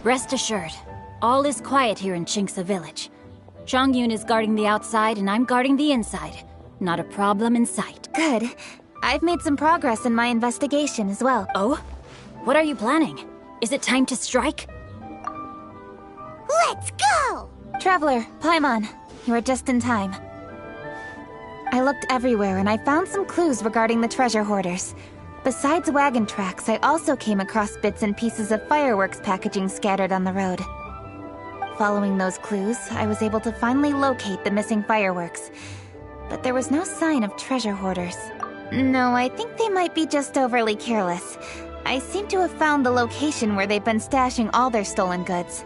Rest assured, all is quiet here in Qingce Village. Zhangyun is guarding the outside and I'm guarding the inside. Not a problem in sight. Good. I've made some progress in my investigation as well. Oh? What are you planning? Is it time to strike? Let's go! Traveler, Paimon, you are just in time. I looked everywhere and I found some clues regarding the treasure hoarders. Besides wagon tracks, I also came across bits and pieces of fireworks packaging scattered on the road. Following those clues, I was able to finally locate the missing fireworks. But there was no sign of treasure hoarders. No, I think they might be just overly careless. I seem to have found the location where they've been stashing all their stolen goods.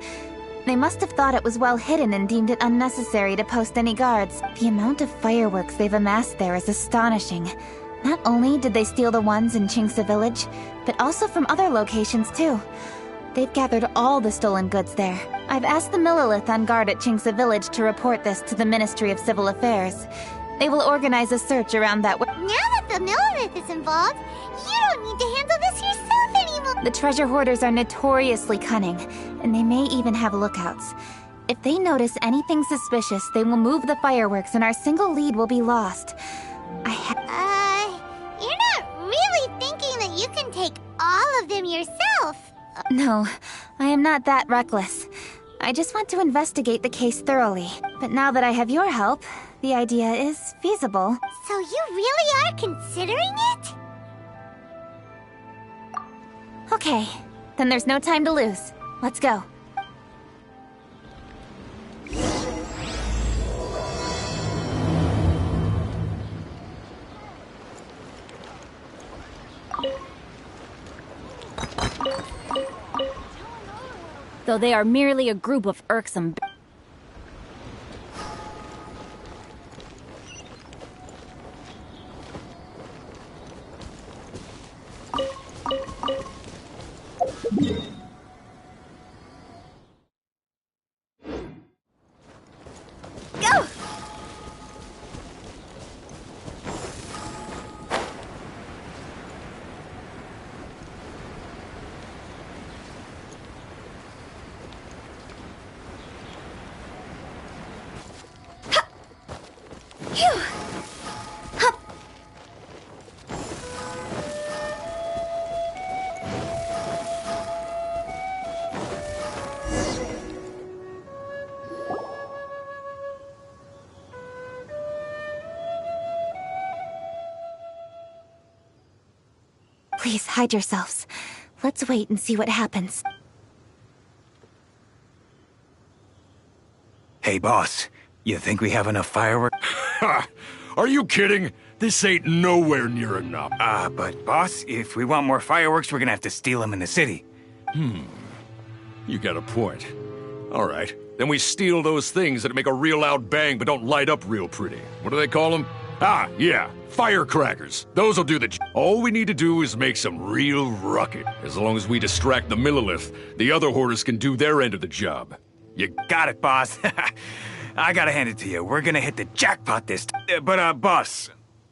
They must have thought it was well hidden and deemed it unnecessary to post any guards. The amount of fireworks they've amassed there is astonishing. Not only did they steal the ones in Qingce Village, but also from other locations too. They've gathered all the stolen goods there. I've asked the Millelith on guard at Qingce Village to report this to the Ministry of Civil Affairs. They will organize a search around that way. Now that the Millelith is involved, you don't need to handle this yourself anymore! The treasure hoarders are notoriously cunning, and they may even have lookouts. If they notice anything suspicious, they will move the fireworks and our single lead will be lost. You're not really thinking that you can take all of them yourself? No, I am not that reckless. I just want to investigate the case thoroughly. But now that I have your help, the idea is feasible. So you really are considering it? Okay, then there's no time to lose. Let's go. Though they are merely a group of irksome... Go! Please, hide yourselves. Let's wait and see what happens. Hey, boss. You think we have enough fireworks? Ha! Are you kidding? This ain't nowhere near enough. But boss, if we want more fireworks, we're gonna have to steal them in the city. You got a point. All right, then we steal those things that make a real loud bang but don't light up real pretty. What do they call them? Ah, yeah, firecrackers. Those will do the All we need to do is make some real ruckus. As long as we distract the Millelith, the other hoarders can do their end of the job. You got it, boss. I gotta hand it to you. We're gonna hit the jackpot this time. But, boss,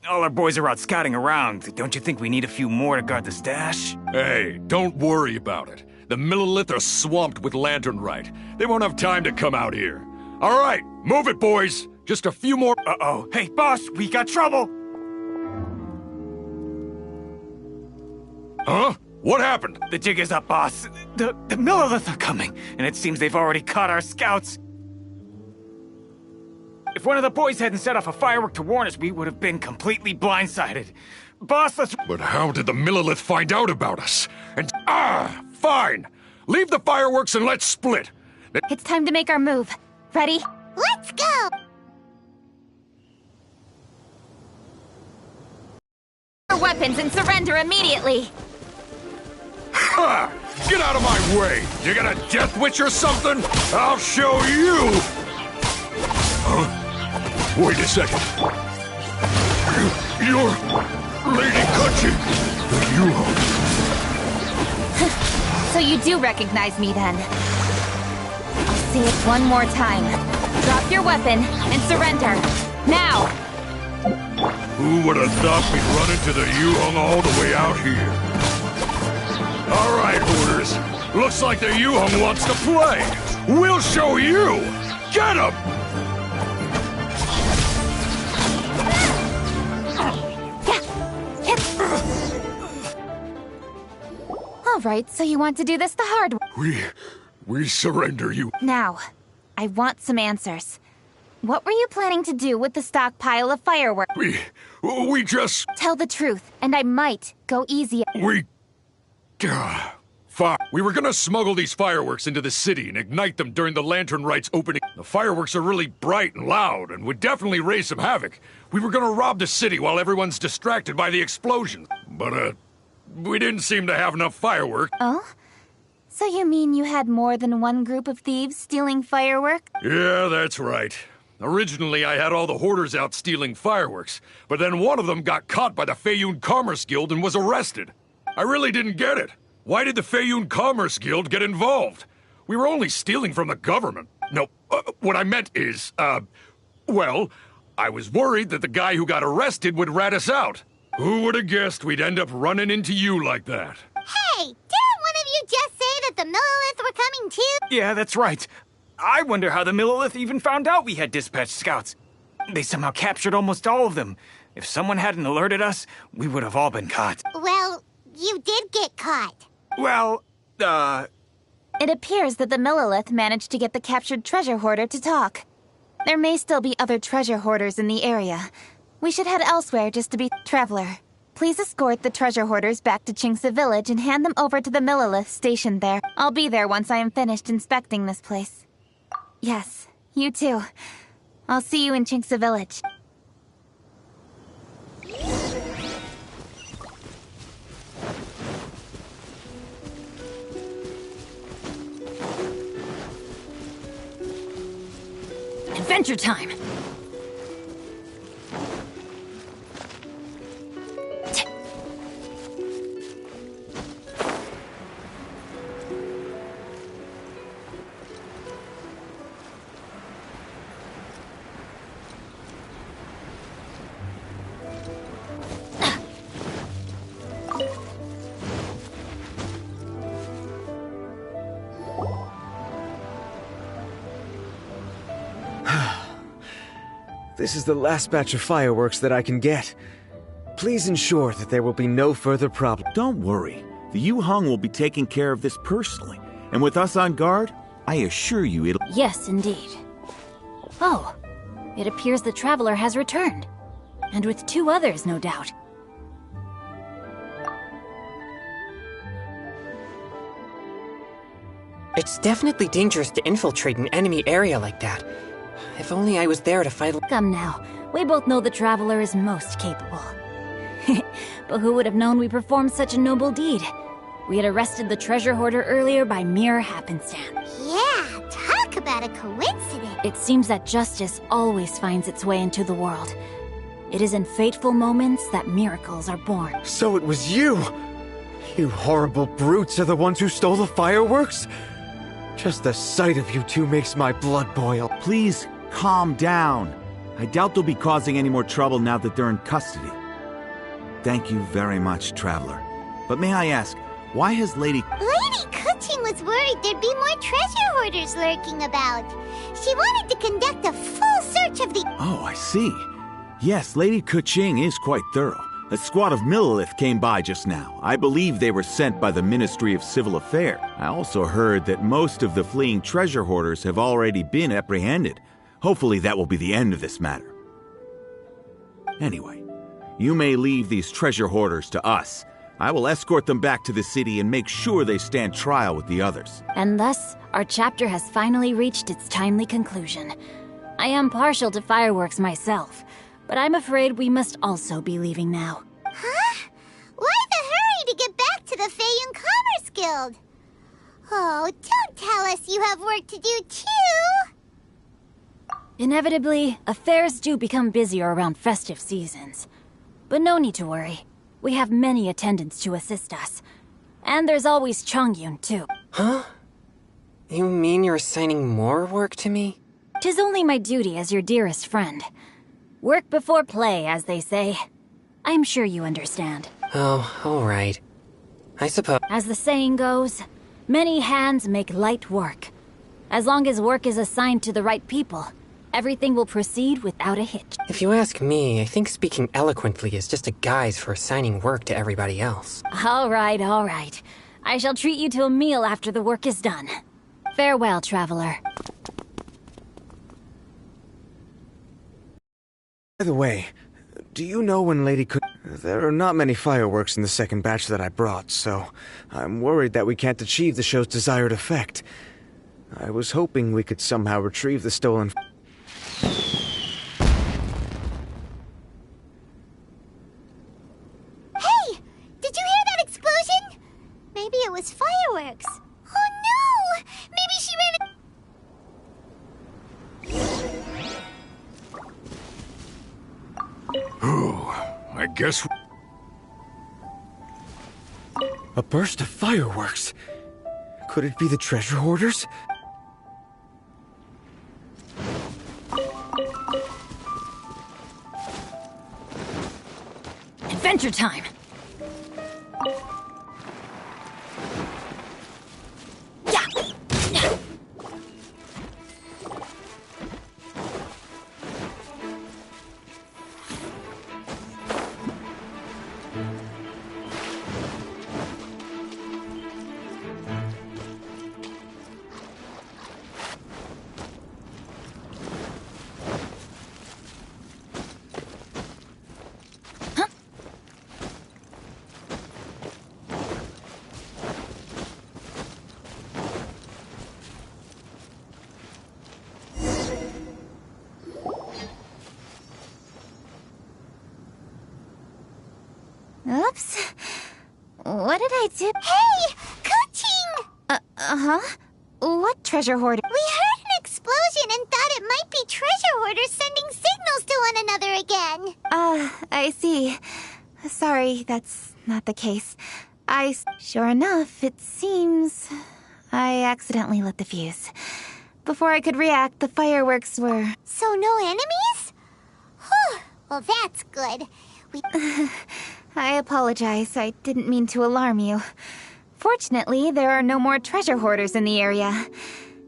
all our boys are out scouting around. Don't you think we need a few more to guard the stash? Hey, don't worry about it. The Millelith are swamped with lanternite. They won't have time to come out here. All right, move it, boys. Just a few more. Uh-oh. Hey, boss, we got trouble. Huh? What happened? The jig is up, boss. The Millelith are coming, and it seems they've already caught our scouts. If one of the boys hadn't set off a firework to warn us, we would have been completely blindsided. Boss, let's... But how did the Millelith find out about us? And... fine! Leave the fireworks and let's split! It's time to make our move. Ready? Let's go! Your weapons and surrender immediately! Ha! Get out of my way! You got a death witch or something? I'll show you! Huh? Wait a second. You're... Lady Kutchi! So you do recognize me then? I'll say it one more time. Drop your weapon and surrender. Now! Who would have thought we'd run into the Yuhong all the way out here? All right, hoarders. Looks like the Yuhong wants to play. We'll show you! Get him! All right, so you want to do this the hard way. We surrender you. Now, I want some answers. What were you planning to do with the stockpile of fireworks? We just... Tell the truth, and I might go easy. Fine. We were gonna smuggle these fireworks into the city and ignite them during the Lantern Rite's opening. The fireworks are really bright and loud and would definitely raise some havoc. We were gonna rob the city while everyone's distracted by the explosion. But, we didn't seem to have enough fireworks. Oh? So you mean you had more than one group of thieves stealing fireworks? Yeah, that's right. Originally, I had all the hoarders out stealing fireworks, but then one of them got caught by the Feiyun Commerce Guild and was arrested. I really didn't get it. Why did the Feiyun Commerce Guild get involved? We were only stealing from the government. No, what I meant is, well, I was worried that the guy who got arrested would rat us out. Who would have guessed we'd end up running into you like that? Hey, didn't one of you just say that the Millelith were coming too? Yeah, that's right. I wonder how the Millelith even found out we had dispatched scouts. They somehow captured almost all of them. If someone hadn't alerted us, we would have all been caught. Well, you did get caught. Well, It appears that the Millelith managed to get the captured treasure hoarder to talk. There may still be other treasure hoarders in the area. We should head elsewhere just to be... Traveler, please escort the treasure hoarders back to Qingce Village and hand them over to the Millelith stationed there. I'll be there once I am finished inspecting this place. Yes, you too. I'll see you in Qingce Village. Adventure time! This is the last batch of fireworks that I can get. Please ensure that there will be no further problem. Don't worry. The Yuhong will be taking care of this personally. And with us on guard, I assure you it'll... Yes, indeed. Oh, it appears the Traveler has returned. And with 2 others, no doubt. It's definitely dangerous to infiltrate an enemy area like that. If only I was there to fight... Come now, we both know the Traveler is most capable. But who would have known we performed such a noble deed? We had arrested the treasure hoarder earlier by mere happenstance. Yeah, talk about a coincidence. It seems that justice always finds its way into the world. It is in fateful moments that miracles are born. So it was you! You horrible brutes are the ones who stole the fireworks? Just the sight of you two makes my blood boil. Please calm down. I doubt they'll be causing any more trouble now that they're in custody. Thank you very much, Traveler. But may I ask, why has Lady... Lady Kuching was worried there'd be more treasure hoarders lurking about. She wanted to conduct a full search of the... Oh, I see. Yes, Lady Kuching is quite thorough. A squad of Millelith came by just now. I believe they were sent by the Ministry of Civil Affairs. I also heard that most of the fleeing treasure hoarders have already been apprehended. Hopefully that will be the end of this matter. Anyway, you may leave these treasure hoarders to us. I will escort them back to the city and make sure they stand trial with the others. And thus, our chapter has finally reached its timely conclusion. I am partial to fireworks myself, but I'm afraid we must also be leaving now. Huh? Why the hurry to get back to the Feiyun Commerce Guild? Oh, don't tell us you have work to do too! Inevitably, affairs do become busier around festive seasons. But no need to worry. We have many attendants to assist us. And there's always Chongyun, too. Huh? You mean you're assigning more work to me? 'Tis only my duty as your dearest friend. Work before play, as they say. I'm sure you understand. Oh, alright. I suppose. As the saying goes, many hands make light work. As long as work is assigned to the right people, everything will proceed without a hitch. If you ask me, I think speaking eloquently is just a guise for assigning work to everybody else. All right. I shall treat you to a meal after the work is done. Farewell, traveler. By the way, do you know when Lady could... There are not many fireworks in the second batch that I brought, so I'm worried that we can't achieve the show's desired effect. I was hoping we could somehow retrieve the stolen... Hey! Did you hear that explosion? Maybe it was fireworks. Oh no! Maybe she ran... I guess... A burst of fireworks? Could it be the treasure hoarders? Adventure time! Yeah! Oops. What did I do? Hey! Kuching! Uh-huh? What treasure hoarder? We heard an explosion and thought it might be treasure hoarders sending signals to one another again. I see. Sorry, that's not the case. Sure enough, it seems... I accidentally lit the fuse. Before I could react, the fireworks were... So no enemies? Whew. Well, that's good. I apologize. I didn't mean to alarm you. Fortunately, there are no more treasure hoarders in the area.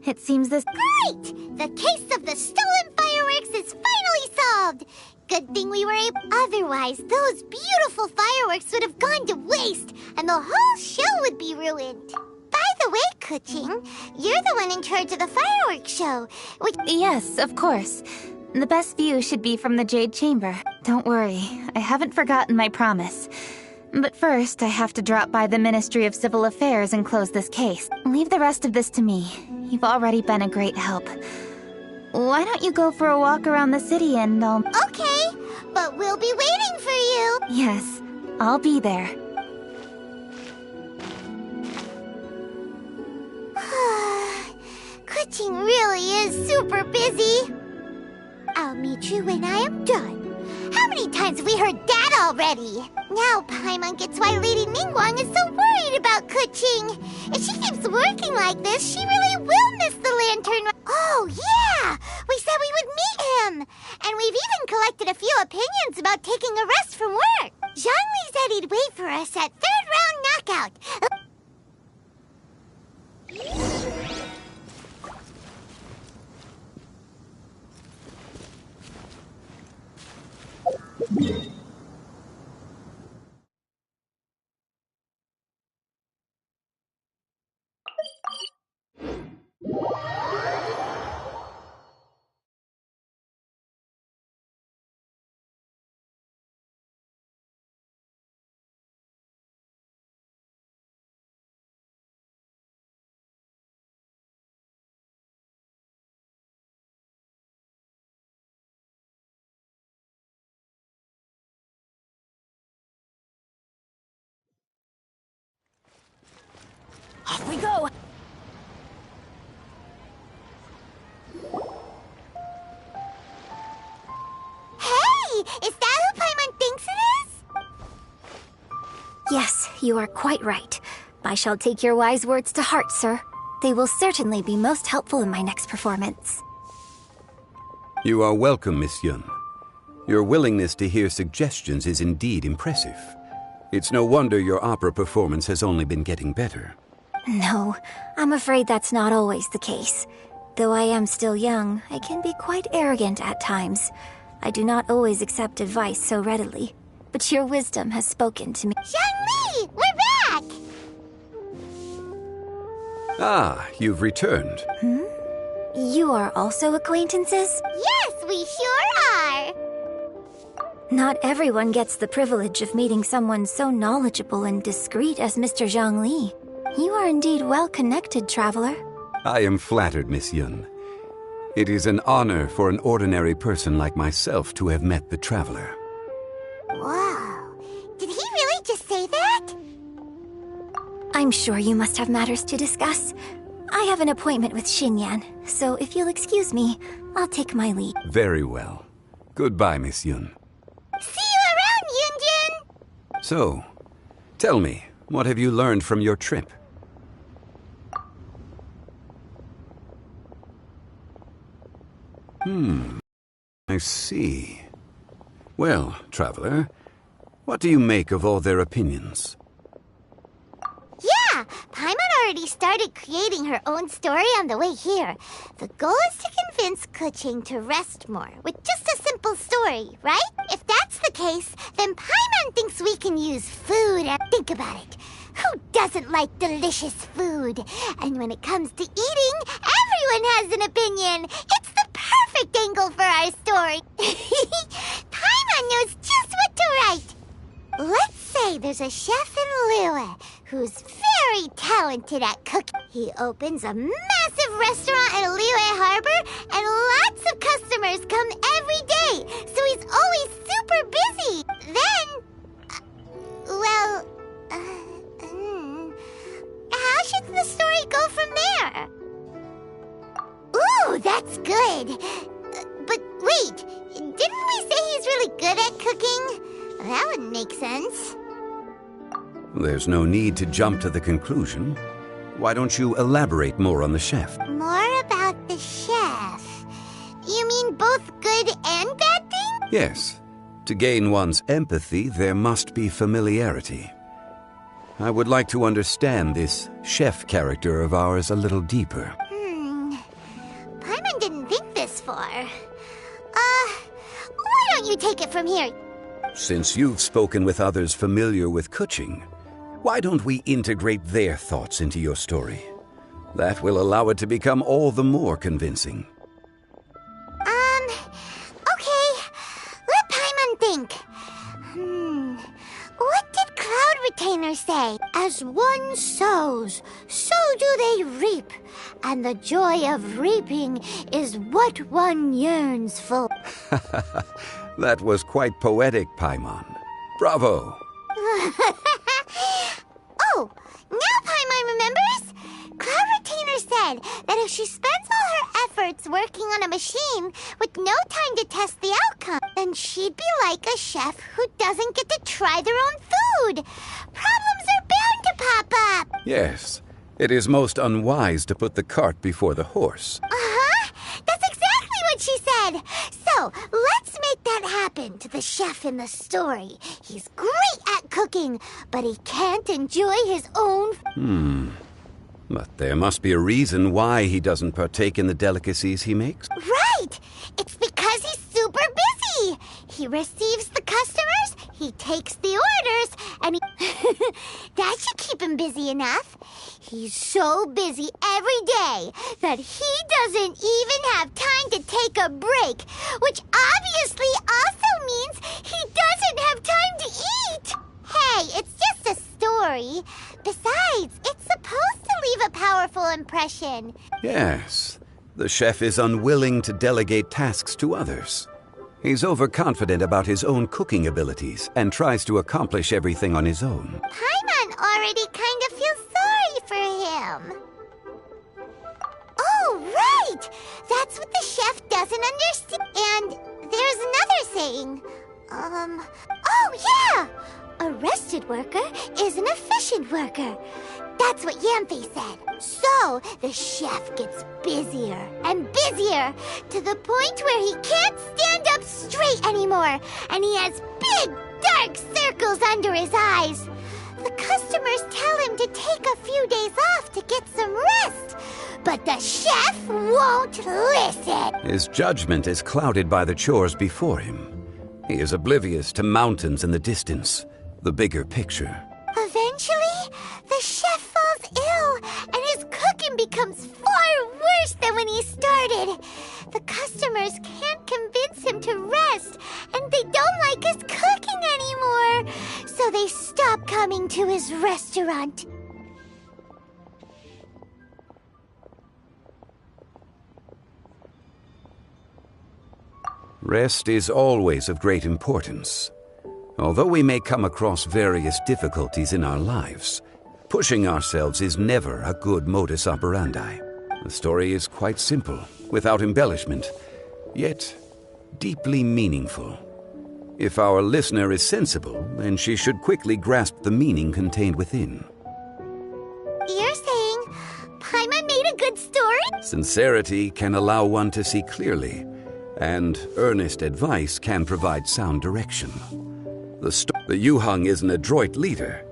It seems this... Great! The case of the stolen fireworks is finally solved! Good thing we were able... Otherwise, those beautiful fireworks would have gone to waste, and the whole show would be ruined. By the way, Kuching, you're the one in charge of the fireworks show, which... Yes, of course. The best view should be from the Jade Chamber. Don't worry, I haven't forgotten my promise. But first, I have to drop by the Ministry of Civil Affairs and close this case. Leave the rest of this to me. You've already been a great help. Why don't you go for a walk around the city and I'll... Okay, but we'll be waiting for you. Yes, I'll be there. Kuching really is super busy. I'll meet you when I am done. How many times have we heard that already? Now Paimon gets why Lady Ningguang is so worried about Keqing. If she keeps working like this, she really will miss the lantern. Oh, yeah! We said we would meet him! And we've even collected a few opinions about taking a rest from work. Zhongli said he'd wait for us at third round knockout. Off we go! Hey! Is that who Paimon thinks it is? Yes, you are quite right. I shall take your wise words to heart, sir. They will certainly be most helpful in my next performance. You are welcome, Miss Yun. Your willingness to hear suggestions is indeed impressive. It's no wonder your opera performance has only been getting better. No, I'm afraid that's not always the case. Though I am still young, I can be quite arrogant at times. I do not always accept advice so readily. But your wisdom has spoken to me. Zhongli! We're back! Ah, you've returned. You are also acquaintances? Yes, we sure are! Not everyone gets the privilege of meeting someone so knowledgeable and discreet as Mr. Zhongli. You are indeed well-connected, traveler. I am flattered, Miss Yun. It is an honor for an ordinary person like myself to have met the traveler. Whoa. Did he really just say that? I'm sure you must have matters to discuss. I have an appointment with Xinyan, so if you'll excuse me, I'll take my leave. Very well. Goodbye, Miss Yun. See you around, Yunjin! So, tell me, what have you learned from your trip? I see. Well, traveler, what do you make of all their opinions? Yeah, Paimon already started creating her own story on the way here. The goal is to convince Keqing to rest more with just a simple story, right? If that's the case, then Paimon thinks we can use food and think about it. Who doesn't like delicious food? And when it comes to eating, everyone has an opinion. It's the perfect angle for our story. Paimon knows just what to write. Let's say there's a chef in Liyue who's very talented at cooking. He opens a massive restaurant in Liyue Harbor, and lots of customers come every day, so he's always super busy. Then, how should the story go from there? Ooh, that's good. But wait, didn't we say he's really good at cooking? That wouldn't make sense. There's no need to jump to the conclusion. Why don't you elaborate more on the chef? More about the chef. You mean both good and bad things? Yes. To gain one's empathy, there must be familiarity. I would like to understand this chef character of ours a little deeper. Paimon didn't think this far. Why don't you take it from here? Since you've spoken with others familiar with Keqing, why don't we integrate their thoughts into your story? That will allow it to become all the more convincing. Okay. Let Paimon think. What did Cloud Retainer say? As one sows, so do they reap. And the joy of reaping is what one yearns for. That was quite poetic, Paimon. Bravo! Oh, now Paimon remembers? Cloud Retainer said that if she spends all her experts working on a machine with no time to test the outcome. Then she'd be like a chef who doesn't get to try their own food. Problems are bound to pop up. Yes, it is most unwise to put the cart before the horse. Uh-huh. That's exactly what she said. So, let's make that happen to the chef in the story. He's great at cooking, but he can't enjoy his own But there must be a reason why he doesn't partake in the delicacies he makes. Right! It's because he's super busy. He receives the customers, he takes the orders, and that should keep him busy enough. He's so busy every day that he doesn't even have time to take a break, which obviously also means he doesn't have time to eat. Hey, it's just a story. Besides, it's supposed to leave a powerful impression. Yes, the chef is unwilling to delegate tasks to others. He's overconfident about his own cooking abilities and tries to accomplish everything on his own. Paimon already kind of feels sorry for him. Oh, right! That's what the chef doesn't understand. And there's another saying. Oh yeah! A rested worker is an efficient worker. That's what Yanfei said. So, the chef gets busier and busier to the point where he can't stand up straight anymore, and he has big, dark circles under his eyes. The customers tell him to take a few days off to get some rest, but the chef won't listen. His judgment is clouded by the chores before him. He is oblivious to mountains in the distance, the bigger picture. Eventually, the chef falls ill, and his cooking becomes far worse than when he started. The customers can't convince him to rest, and they don't like his cooking anymore. So they stop coming to his restaurant. Rest is always of great importance. Although we may come across various difficulties in our lives, pushing ourselves is never a good modus operandi. The story is quite simple, without embellishment, yet deeply meaningful. If our listener is sensible, then she should quickly grasp the meaning contained within. You're saying Paimon made a good story? Sincerity can allow one to see clearly, and earnest advice can provide sound direction. The Yuheng is an adroit leader.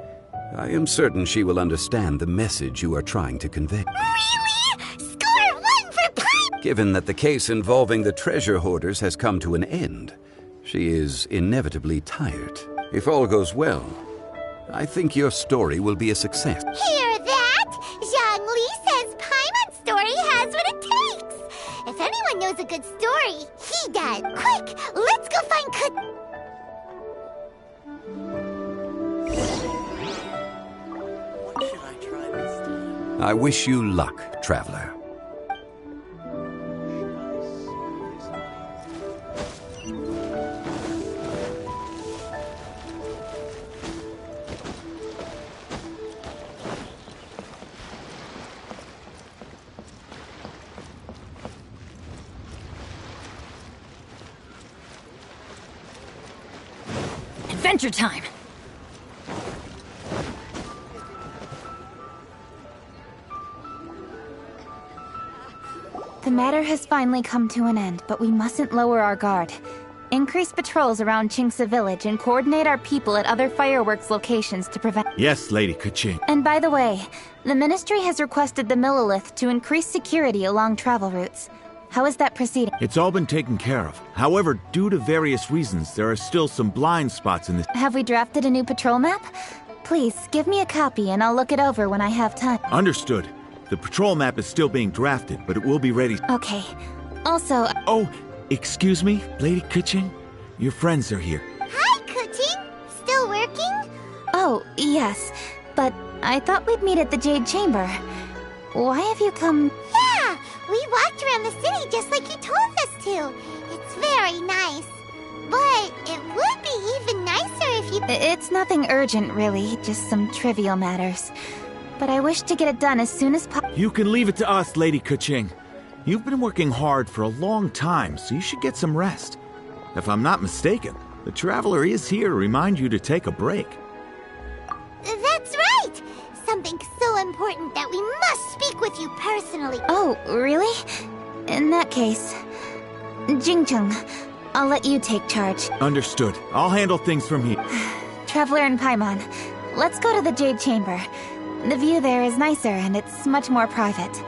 I am certain she will understand the message you are trying to convey. Really? Score 1 for Paimon! Given that the case involving the treasure hoarders has come to an end, she is inevitably tired. If all goes well, I think your story will be a success. Hear that? Zhang Li says Paimon's story has what it takes. If anyone knows a good story, he does. Quick, let's go find I wish you luck, traveler. Adventure time! The matter has finally come to an end, but we mustn't lower our guard. Increase patrols around Qingce Village and coordinate our people at other fireworks locations to prevent— Yes, Lady Keqing. And by the way, the Ministry has requested the Millelith to increase security along travel routes. How is that proceeding? It's all been taken care of. However, due to various reasons, there are still some blind spots in this— Have we drafted a new patrol map? Please, give me a copy and I'll look it over when I have time. Understood. The patrol map is still being drafted, but it will be ready— Okay. Also— Oh, excuse me, Lady Keqing? Your friends are here. Hi, Keqing! Still working? Oh, yes. But I thought we'd meet at the Jade Chamber. Why have you come— Yeah! We walked around the city just like you told us to. It's very nice. But it would be even nicer if you— It's nothing urgent, really. Just some trivial matters. But I wish to get it done as soon as possible. You can leave it to us, Lady Keqing. You've been working hard for a long time, so you should get some rest. If I'm not mistaken, the Traveler is here to remind you to take a break. That's right! Something so important that we must speak with you personally. Oh, really? In that case, Jingcheng, I'll let you take charge. Understood. I'll handle things from here. Traveler and Paimon, let's go to the Jade Chamber. The view there is nicer and it's much more private.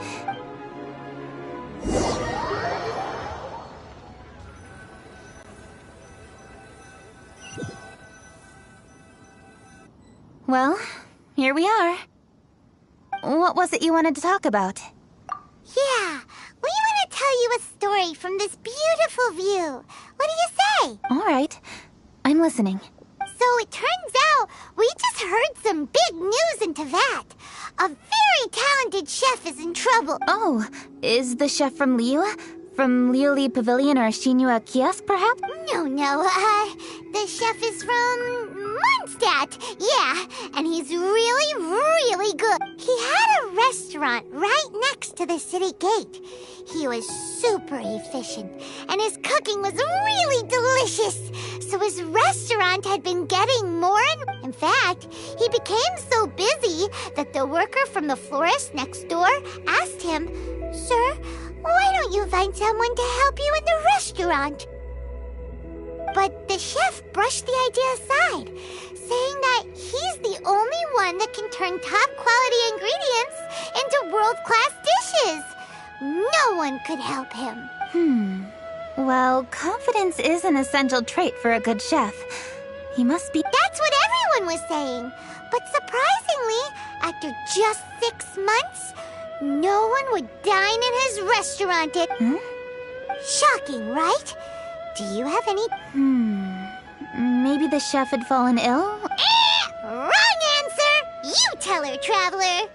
Well, here we are. What was it you wanted to talk about? Yeah, we want to tell you a story from this beautiful view. What do you say? All right, I'm listening. So it turns out we just heard some big news in Teyvat. A very talented chef is in trouble. Oh, is the chef from Liyue? From Liuli Pavilion or Shinua Kiosk, perhaps? No, the chef is from Mondstadt. Yeah, and he's really, really good. He had a restaurant right next to the city gate. He was super efficient, and his cooking was really delicious. So his restaurant had been getting more and... In fact, he became so busy that the worker from the florist next door asked him, "Sir, why don't you find someone to help you in the restaurant?" But the chef brushed the idea aside, saying that he's the only one that can turn top-quality ingredients into world-class dishes. No one could help him. Well, confidence is an essential trait for a good chef. He must be... That's what everyone was saying. But surprisingly, after just 6 months, no one would dine in his restaurant. Shocking, right? Do you have any... Maybe the chef had fallen ill? Wrong answer! You tell her, Traveler.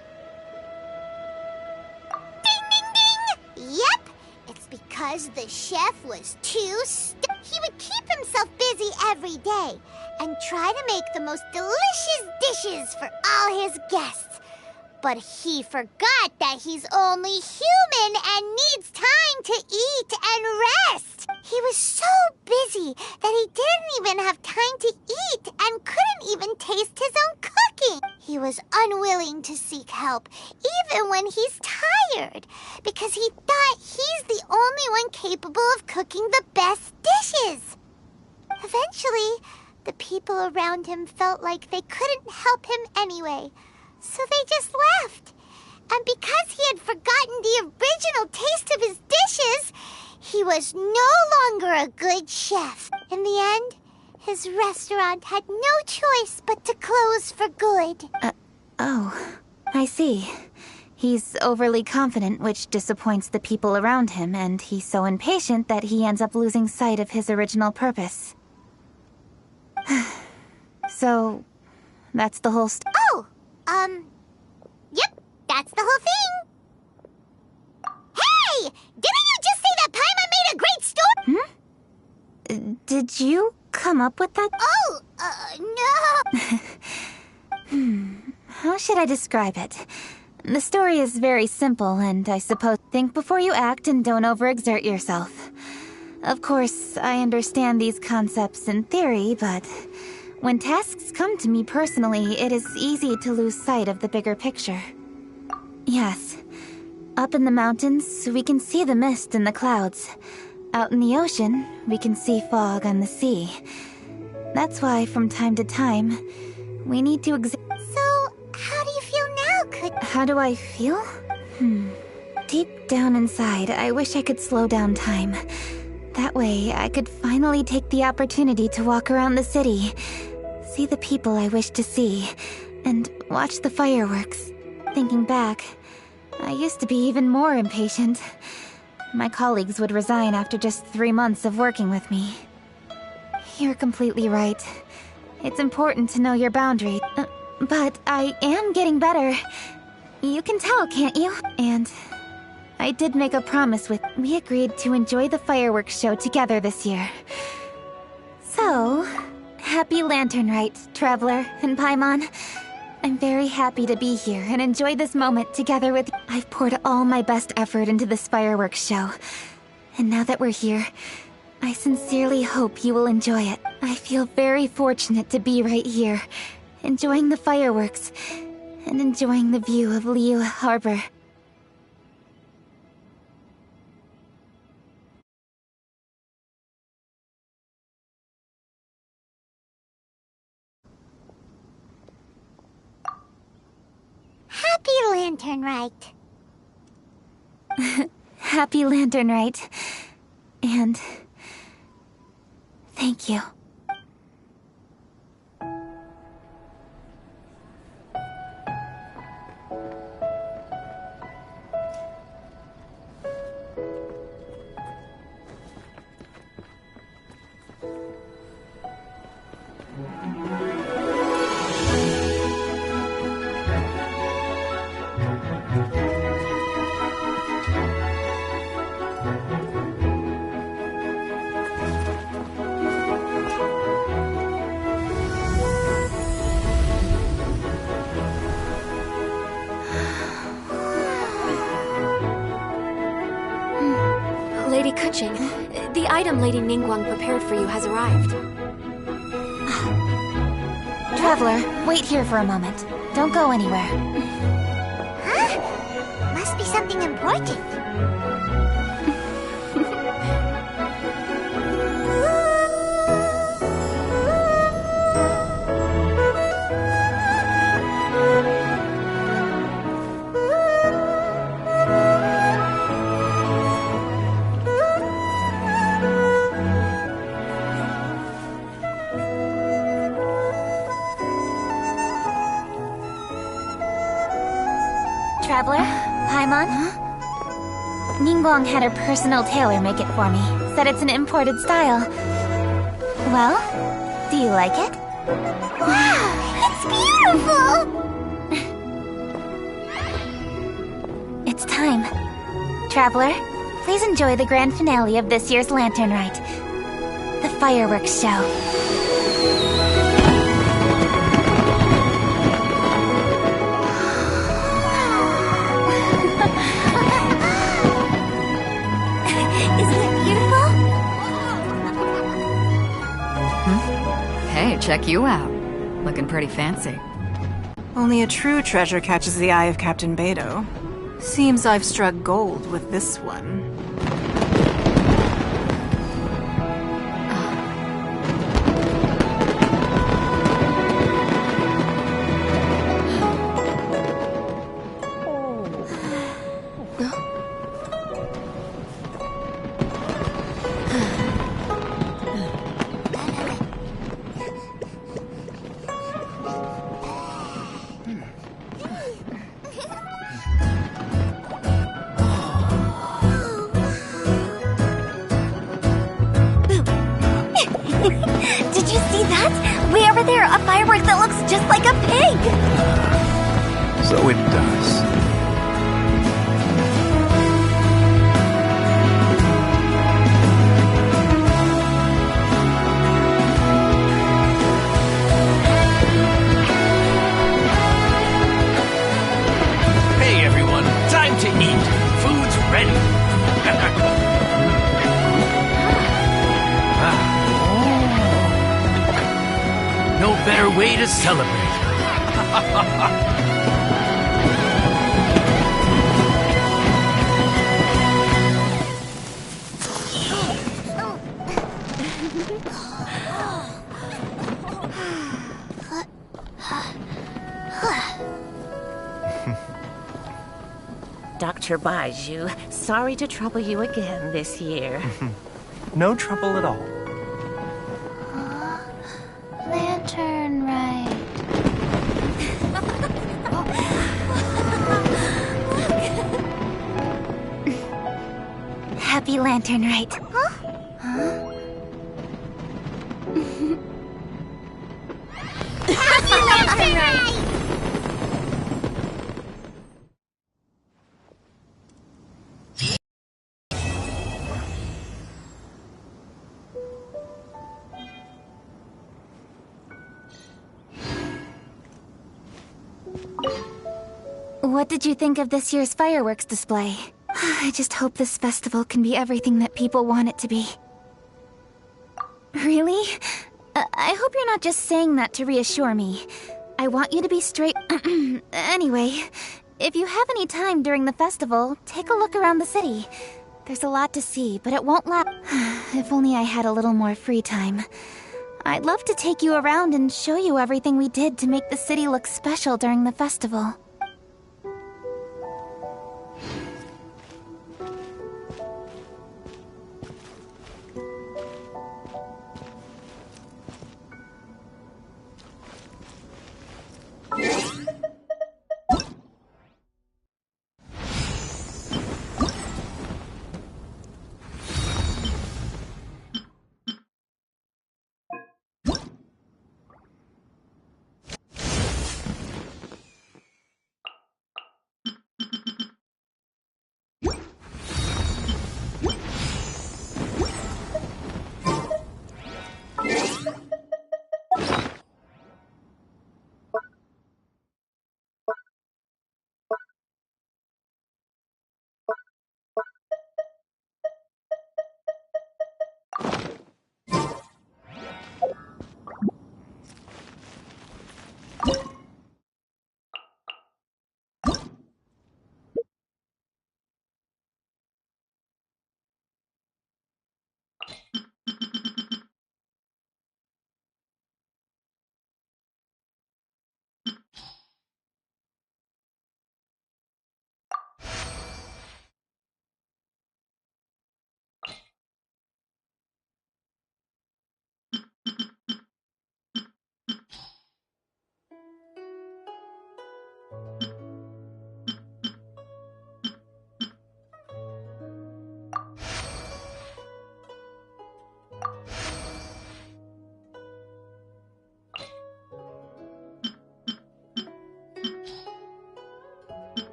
Ding, ding, ding! Yep, it's because the chef was too he would keep himself busy every day and try to make the most delicious dishes for all his guests. But he forgot that he's only human and needs time to eat and rest. He was so busy that he didn't even have time to eat and couldn't even taste his own cooking. He was unwilling to seek help, even when he's tired, because he thought he's the only one capable of cooking the best dishes. Eventually, the people around him felt like they couldn't help him anyway. So they just left. And because he had forgotten the original taste of his dishes, he was no longer a good chef. In the end, his restaurant had no choice but to close for good. Oh, I see. He's overly confident, which disappoints the people around him, and he's so impatient that he ends up losing sight of his original purpose. So, that's the whole Yep, that's the whole thing. Hey! Didn't you just say that Paimon made a great story? Did you come up with that? Oh, no. How should I describe it? The story is very simple, and I suppose think before you act and don't overexert yourself. Of course, I understand these concepts in theory, but when tasks come to me personally, it is easy to lose sight of the bigger picture. Yes. Up in the mountains, we can see the mist in the clouds. Out in the ocean, we can see fog on the sea. That's why, from time to time, we need to So, how do you feel now, How do I feel? Deep down inside, I wish I could slow down time. That way, I could finally take the opportunity to walk around the city, see the people I wish to see, and watch the fireworks. Thinking back, I used to be even more impatient. My colleagues would resign after just 3 months of working with me. You're completely right. It's important to know your boundaries. But I am getting better. You can tell, can't you? And I did make a promise with... We agreed to enjoy the fireworks show together this year. So, happy Lantern Rite, Traveler and Paimon. I I'm very happy to be here and enjoy this moment together with you. I've poured all my best effort into this fireworks show. And now that we're here, I sincerely hope you will enjoy it. I feel very fortunate to be right here, enjoying the fireworks, and enjoying the view of Liyue Harbor. Happy Lantern Rite. Happy Lantern Rite. And thank you. Lady Keqing, the item Lady Ningguang prepared for you has arrived. Traveler, wait here for a moment. Don't go anywhere. Huh? Must be something important. Traveler, Paimon? Ningguang had her personal tailor make it for me. Said it's an imported style. Well, do you like it? Wow, it's beautiful! It's time. Traveler, please enjoy the grand finale of this year's Lantern Rite. The fireworks show. Hey, check you out. Looking pretty fancy. Only a true treasure catches the eye of Captain Beidou. Seems I've struck gold with this one. Did you see that? Way over there, a firework that looks just like a pig! So it does. Hey everyone, time to eat. Food's ready. No better way to celebrate. Dr. Baizhu, sorry to trouble you again this year. No trouble at all. Lantern Rite. Happy Lantern Rite. Happy Lantern Rite! What did you think of this year's fireworks display? I just hope this festival can be everything that people want it to be. Really? I hope you're not just saying that to reassure me. I want you to be straight... Anyway, if you have any time during the festival, take a look around the city. There's a lot to see, but it won't last... If only I had a little more free time. I'd love to take you around and show you everything we did to make the city look special during the festival.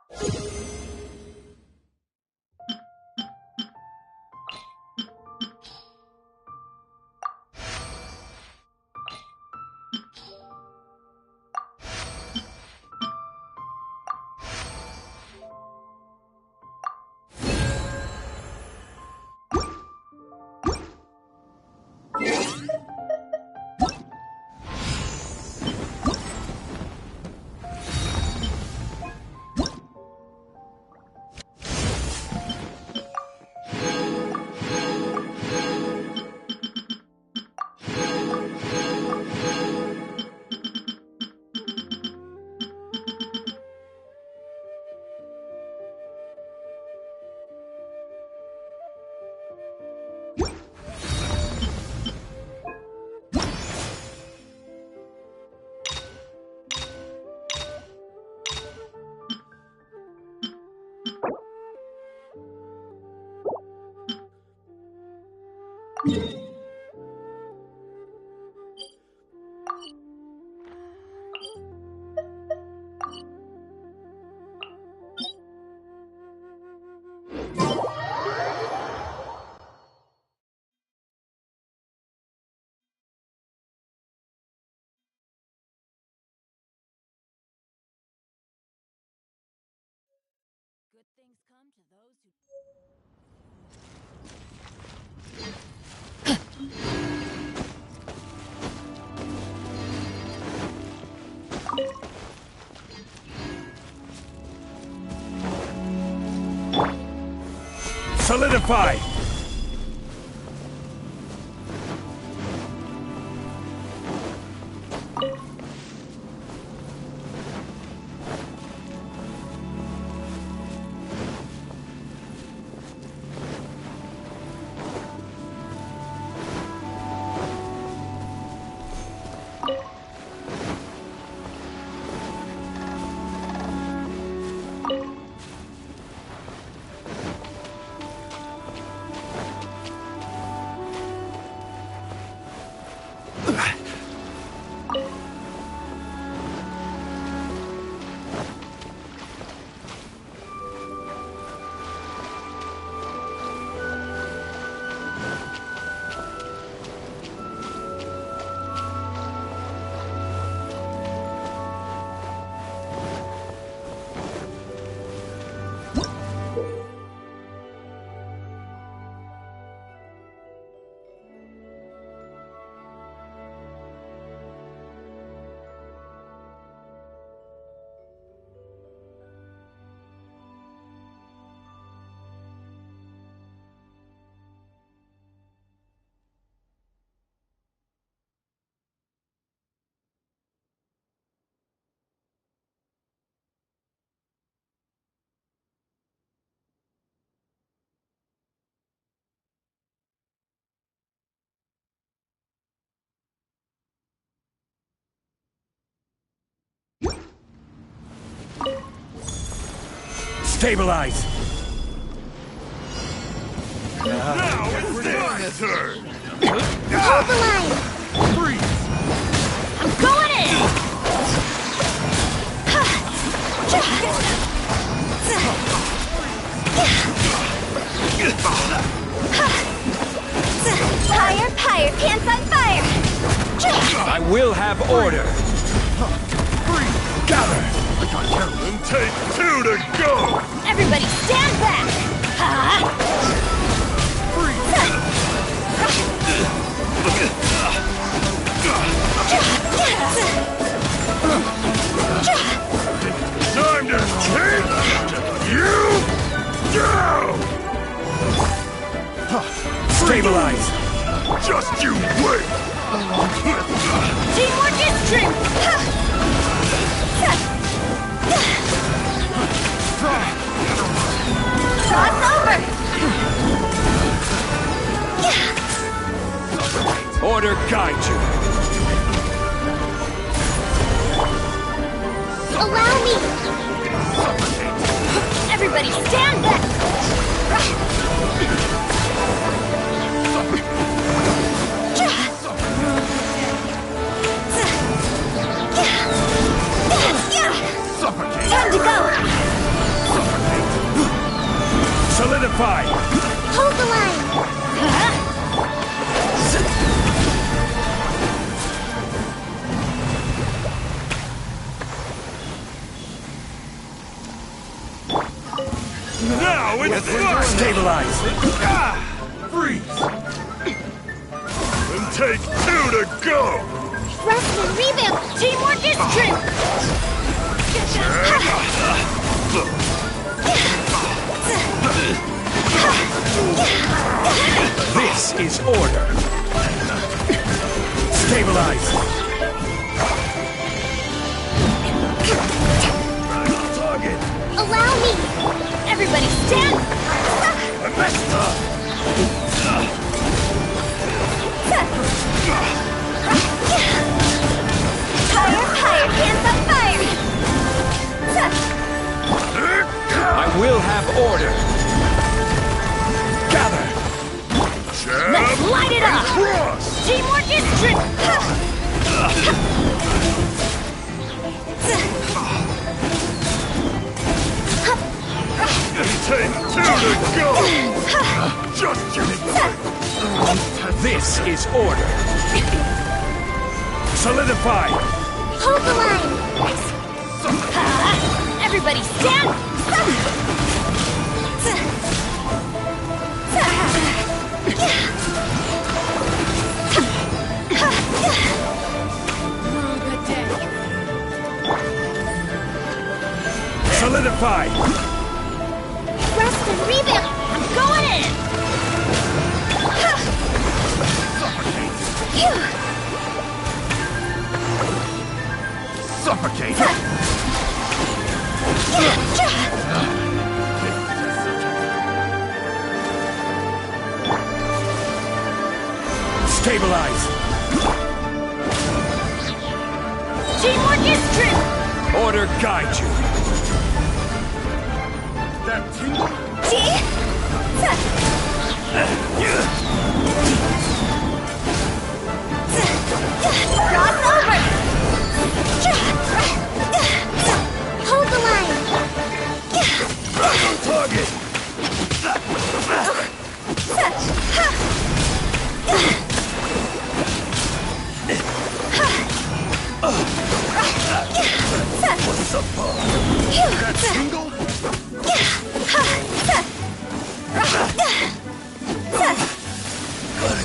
Good things come to those who... Solidify! Stabilize! Now it's my turn! Hold the line! Freeze! I'm going in! Pyre, pyre, pants on fire! I will have order! Gather! And take 2 to go! Everybody stand back! Time to take you down! Stabilize! Just you wait! Teamwork is strength! Shot's over! Order guide you! Allow me! Everybody stand back! Time to go! Solidified! Hold the line! Now it's fun! Stabilize! Freeze! And take 2 to go! Rest and revamp! Teamwork is true! This is order! Stabilize! Target! Allow me! Everybody stand! I messed up! Higher, hands on fire! I will have order! Gather! Let's light it up! Cross! Teamwork is true! Take 2 to go! Just give me the This is order! Solidify! Hold the line! Everybody stand! Solidify! Rest and revamp! I'm going in! Suffocate! Stabilize! Teamwork is true! Order guide you! That tingle! Cross over! Hold the line! On target! What's up, Bob? That tingle? Gotta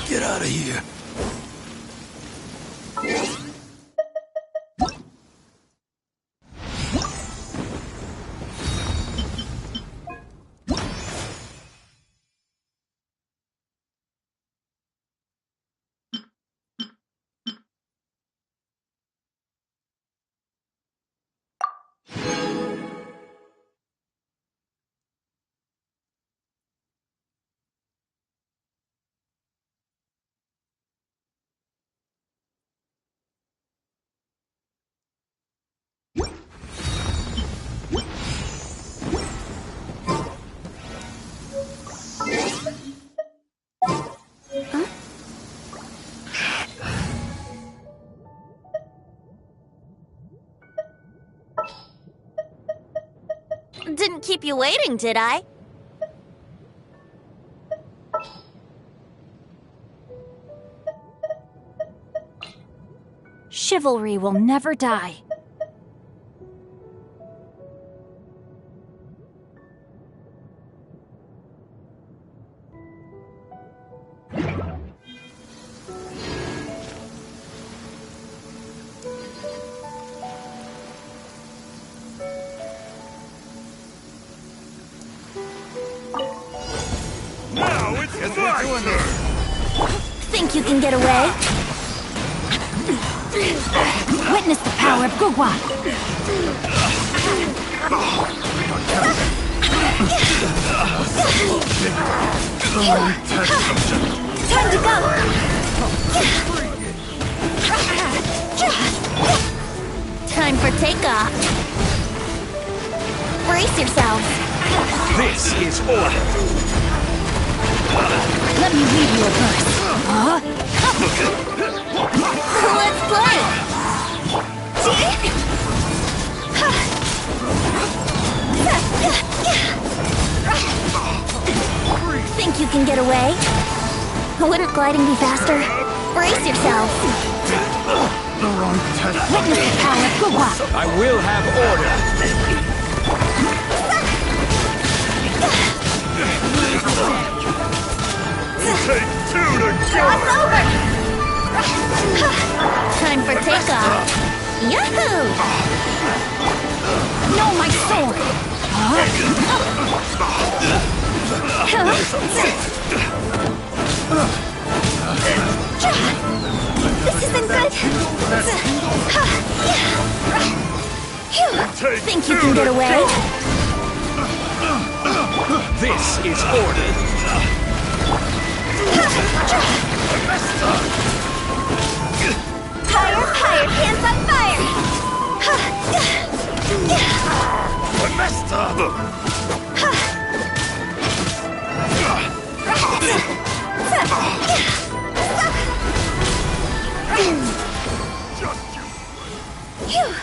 get out of here. Didn't keep you waiting, did I? Chivalry will never die. Now it's my turn! Think you can get away? Witness the power of Gugwa! Time to go! Time for takeoff. Brace yourselves. This is order! Let me read you a verse. Let's play! can get away? Wouldn't gliding be faster? Brace yourself! The wrong test. Witness the power of Guhua! I will have order. Take two to Cross over! Time for takeoff! Yahoo! No, my sword! This isn't good! Think you can get away? This is order. Higher, higher, hands on fire! Phew.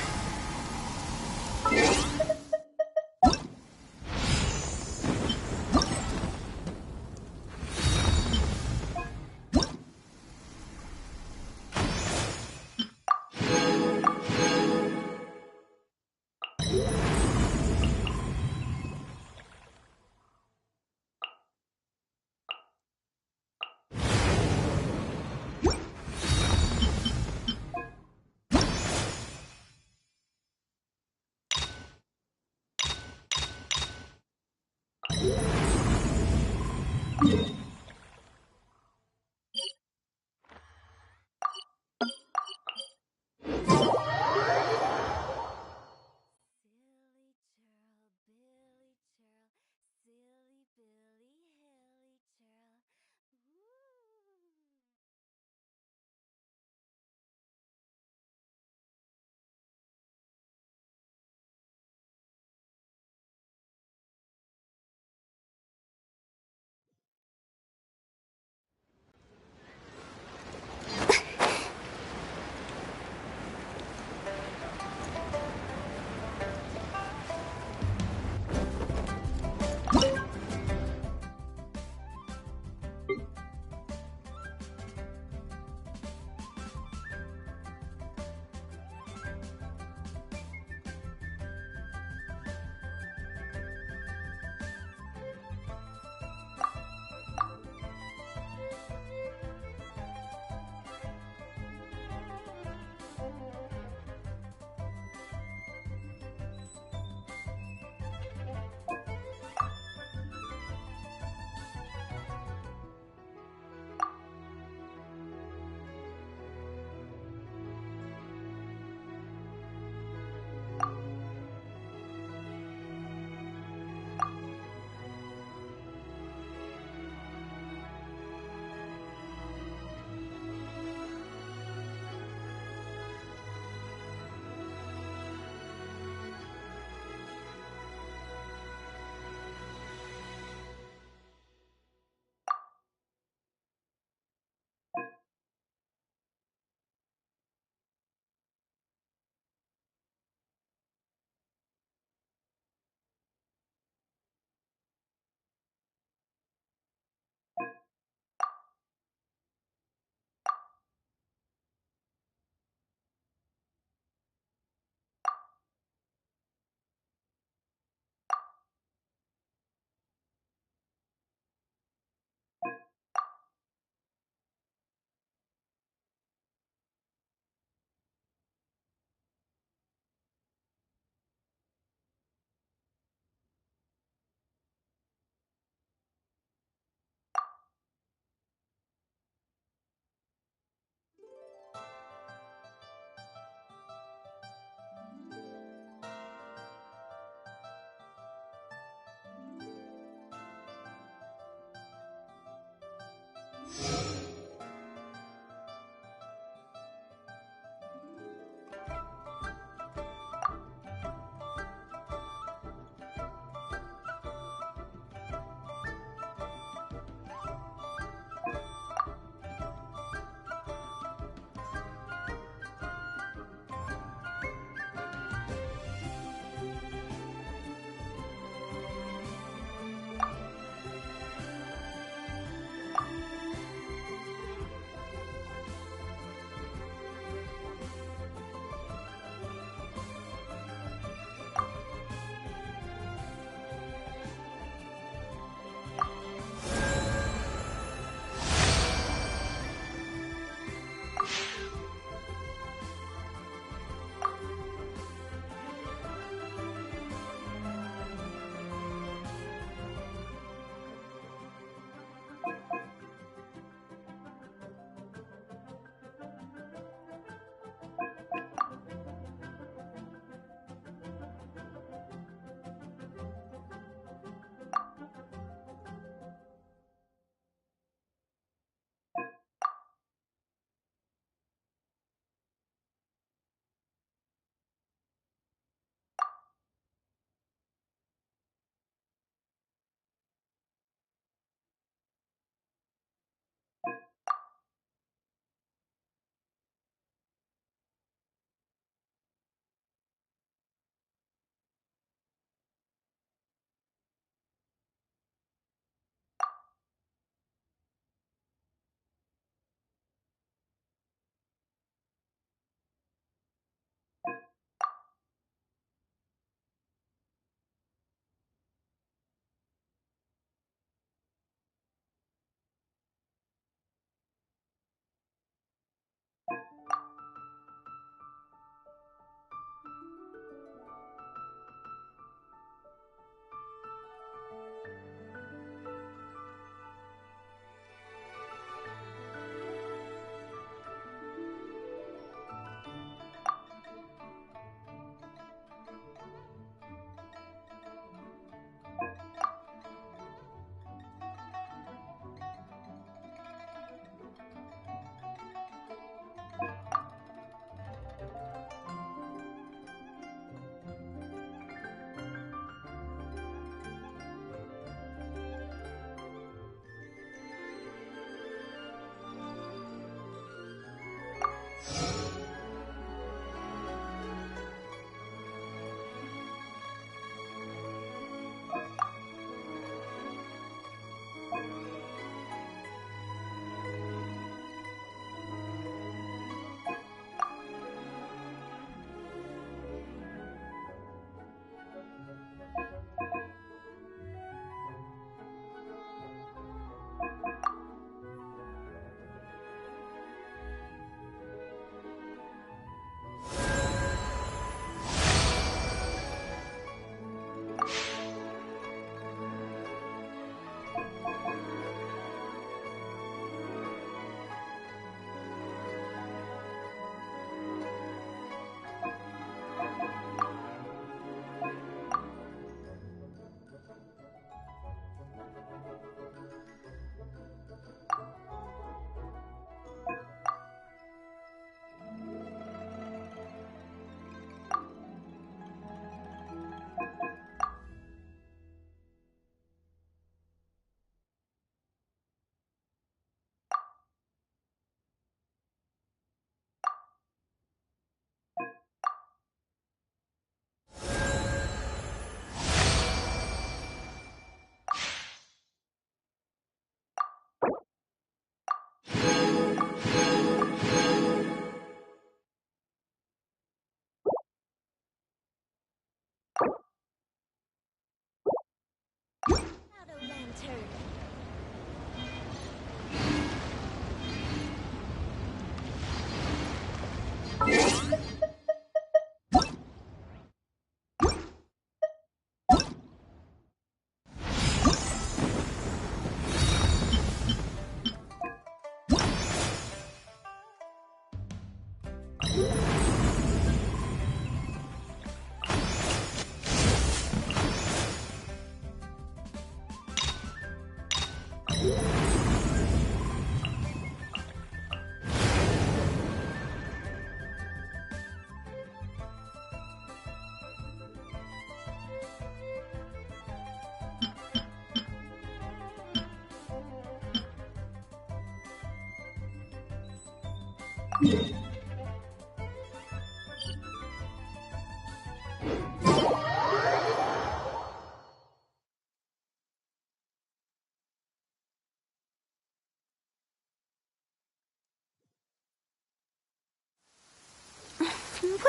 What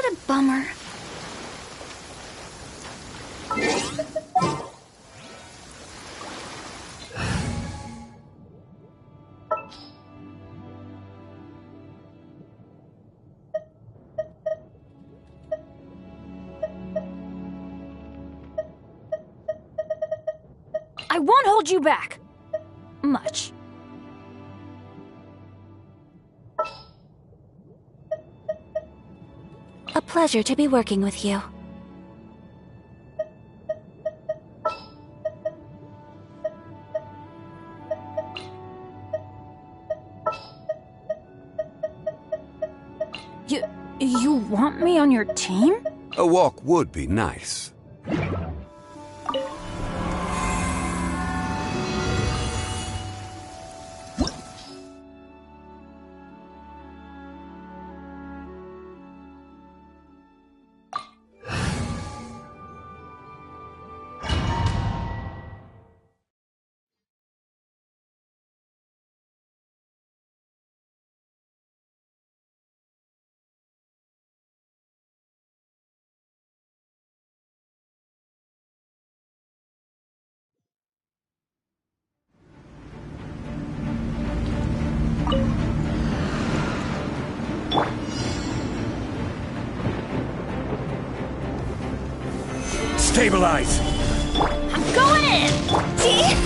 a bummer. I won't hold you back. Much. A pleasure to be working with you. You want me on your team? A walk would be nice. Stabilize! I'm going in! See?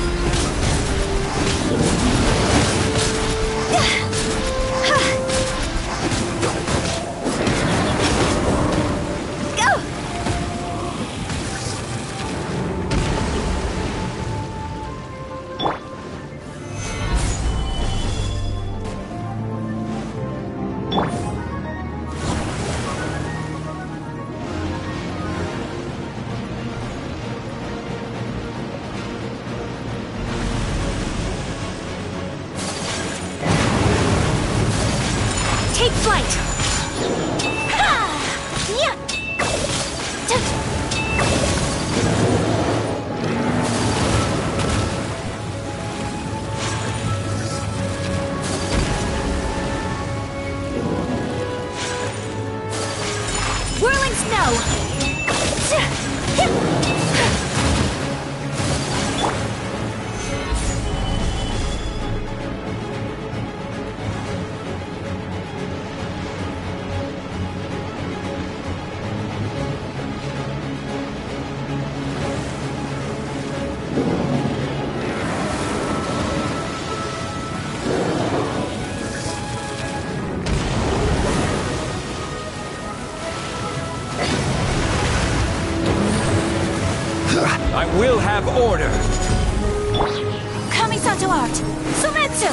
Take flight! Whirling snow! I will have order! Kamisato art! Sumetsu!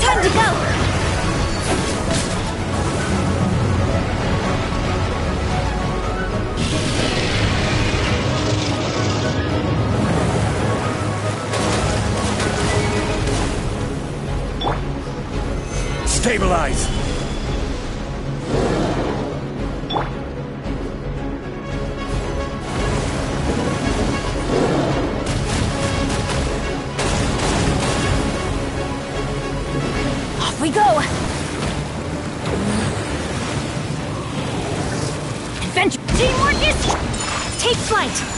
Time to go! Stabilize! Off we go! Adventure! Teamwork is... Take flight!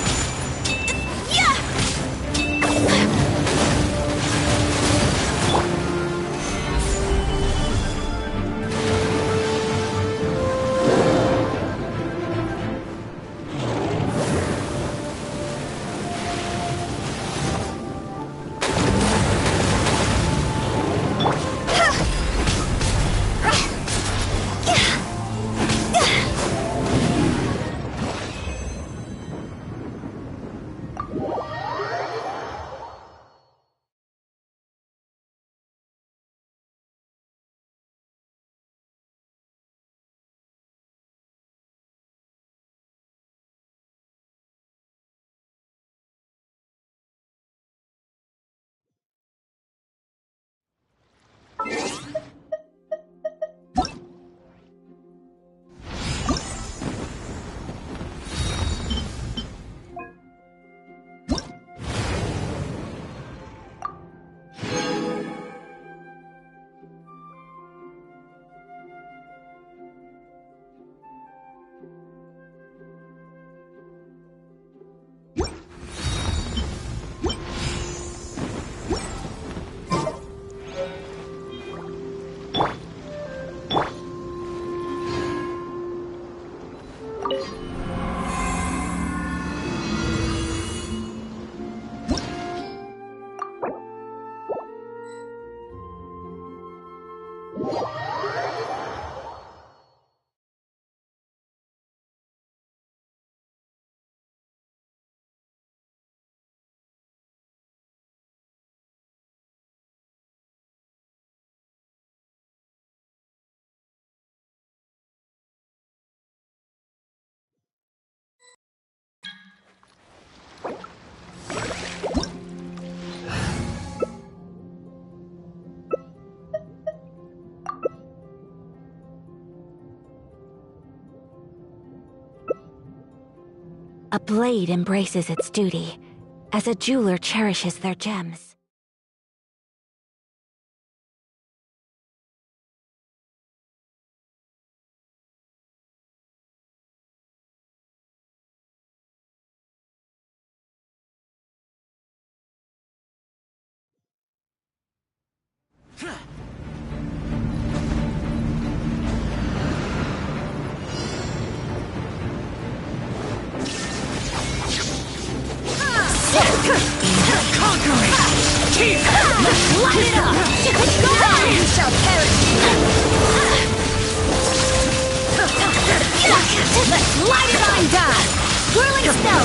A blade embraces its duty, as a jeweler cherishes their gems. Conquering! Here! Light it up! Go on! You shall perish! Let's light it on down! Whirling spell!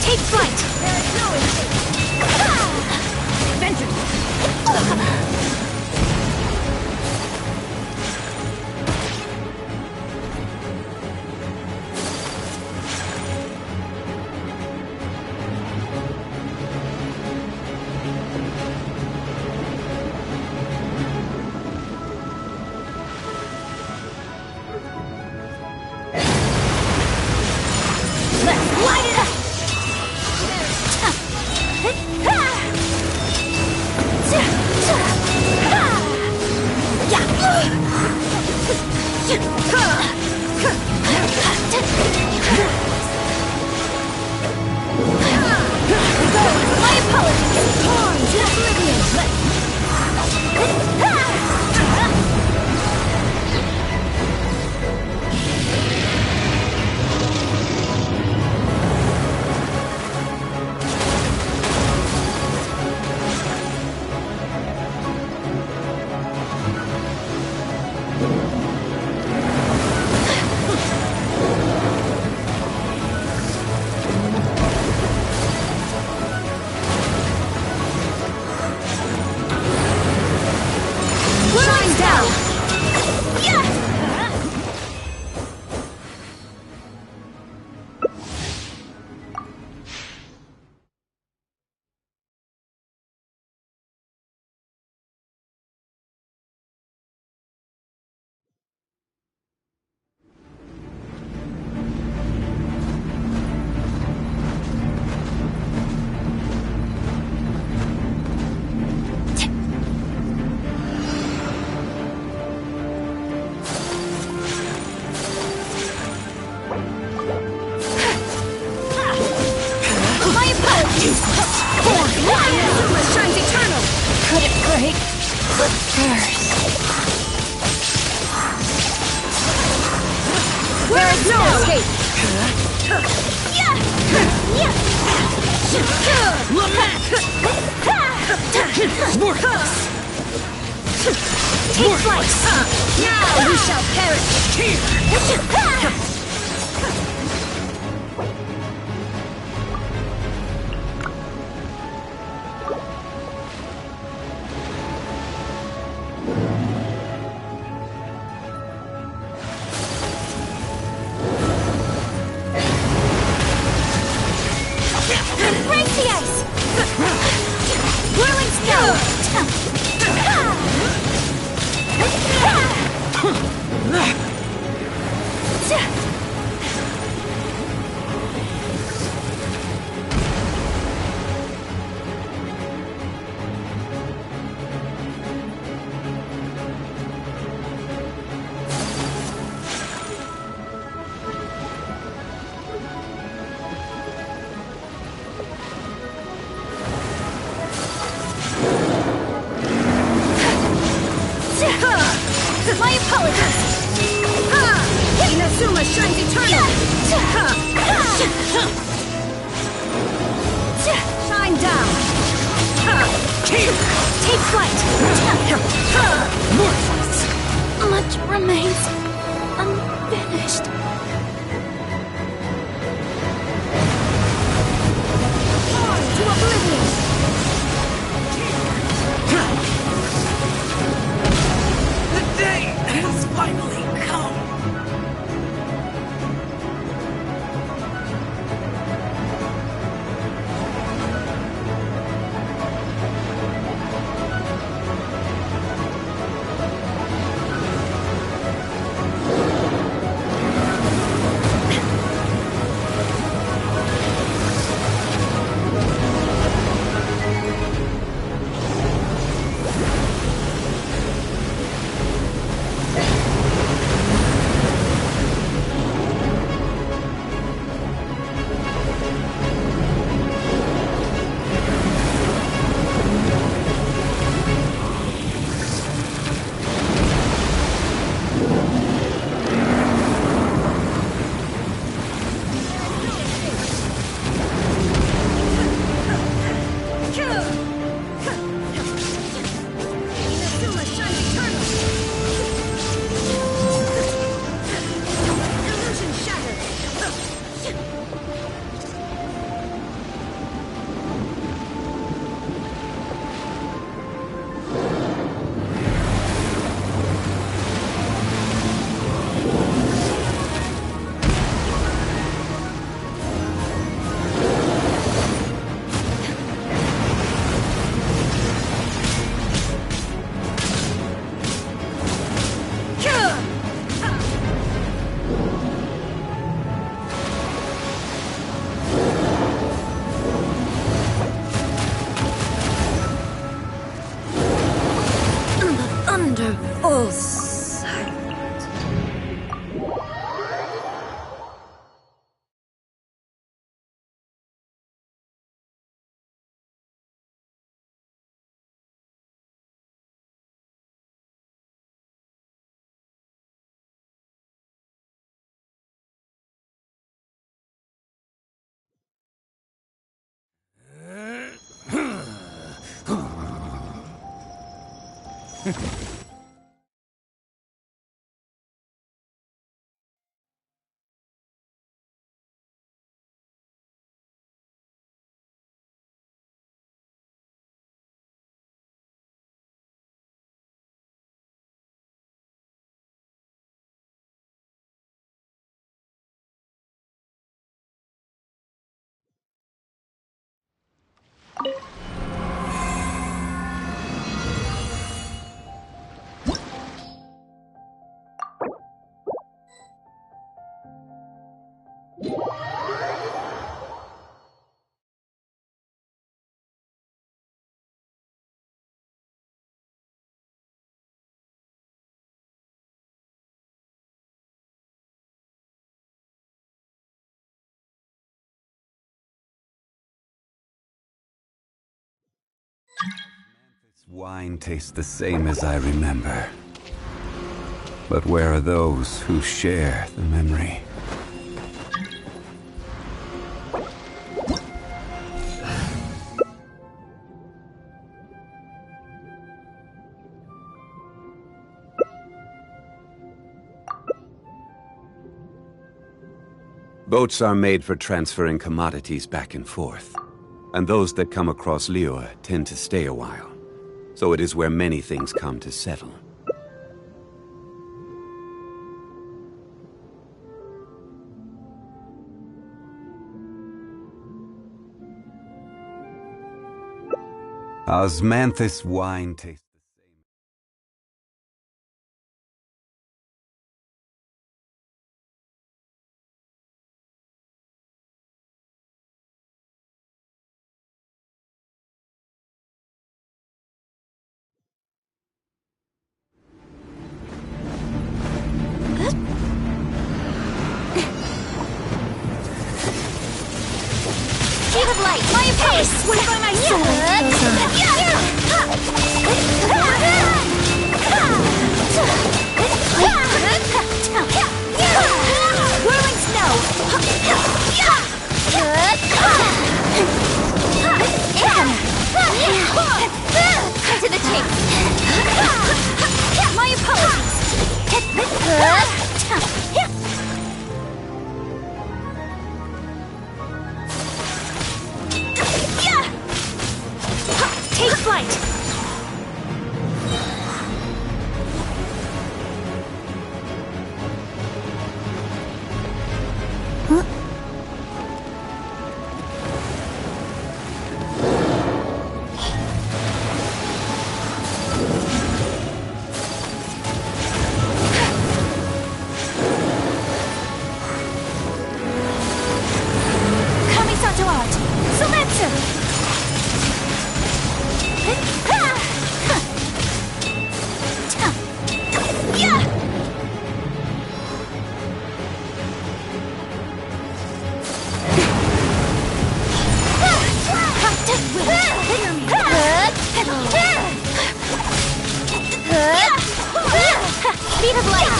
Take flight! There is no escape! Vengeance! Shines eternal! Could it break? But first... There is no escape! Take flight! Now you shall perish! My apologies! Inazuma shines eternal! Take flight! Much remains unfinished. To oblivion! The day has finally come! This wine tastes the same as I remember. But where are those who share the memory? Boats are made for transferring commodities back and forth. And those that come across Liyue tend to stay a while. So it is where many things come to settle. Osmanthus wine tastes the same. Speed of light, my pace! Wait by my Whirling snow! Kamisato art! Sometsu! Speed of light!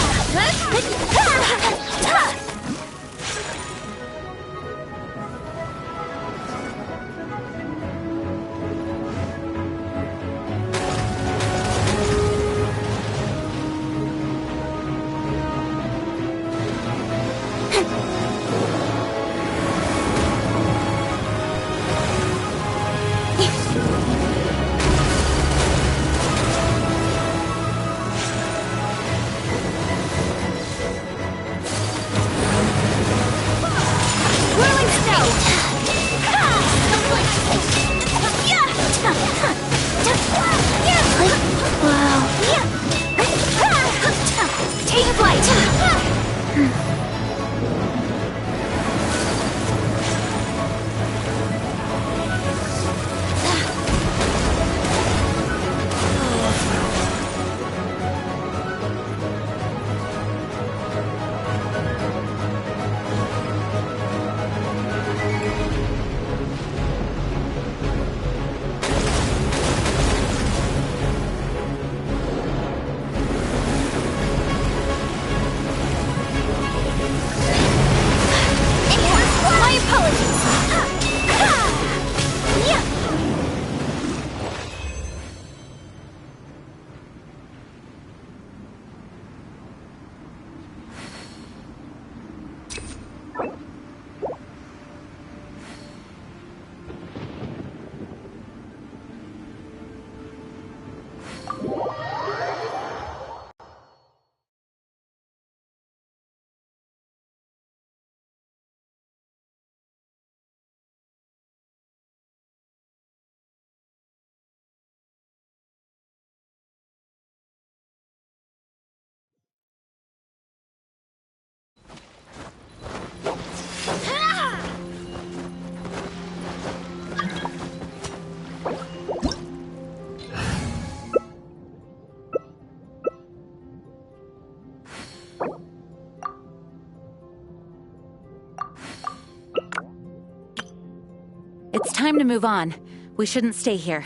It's time to move on. We shouldn't stay here.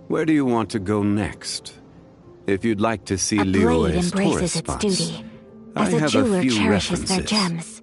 Where do you want to go next? If you'd like to see A blade Liyue's embraces tourist its spots, duty, I as a have jeweler a few cherishes their references. gems.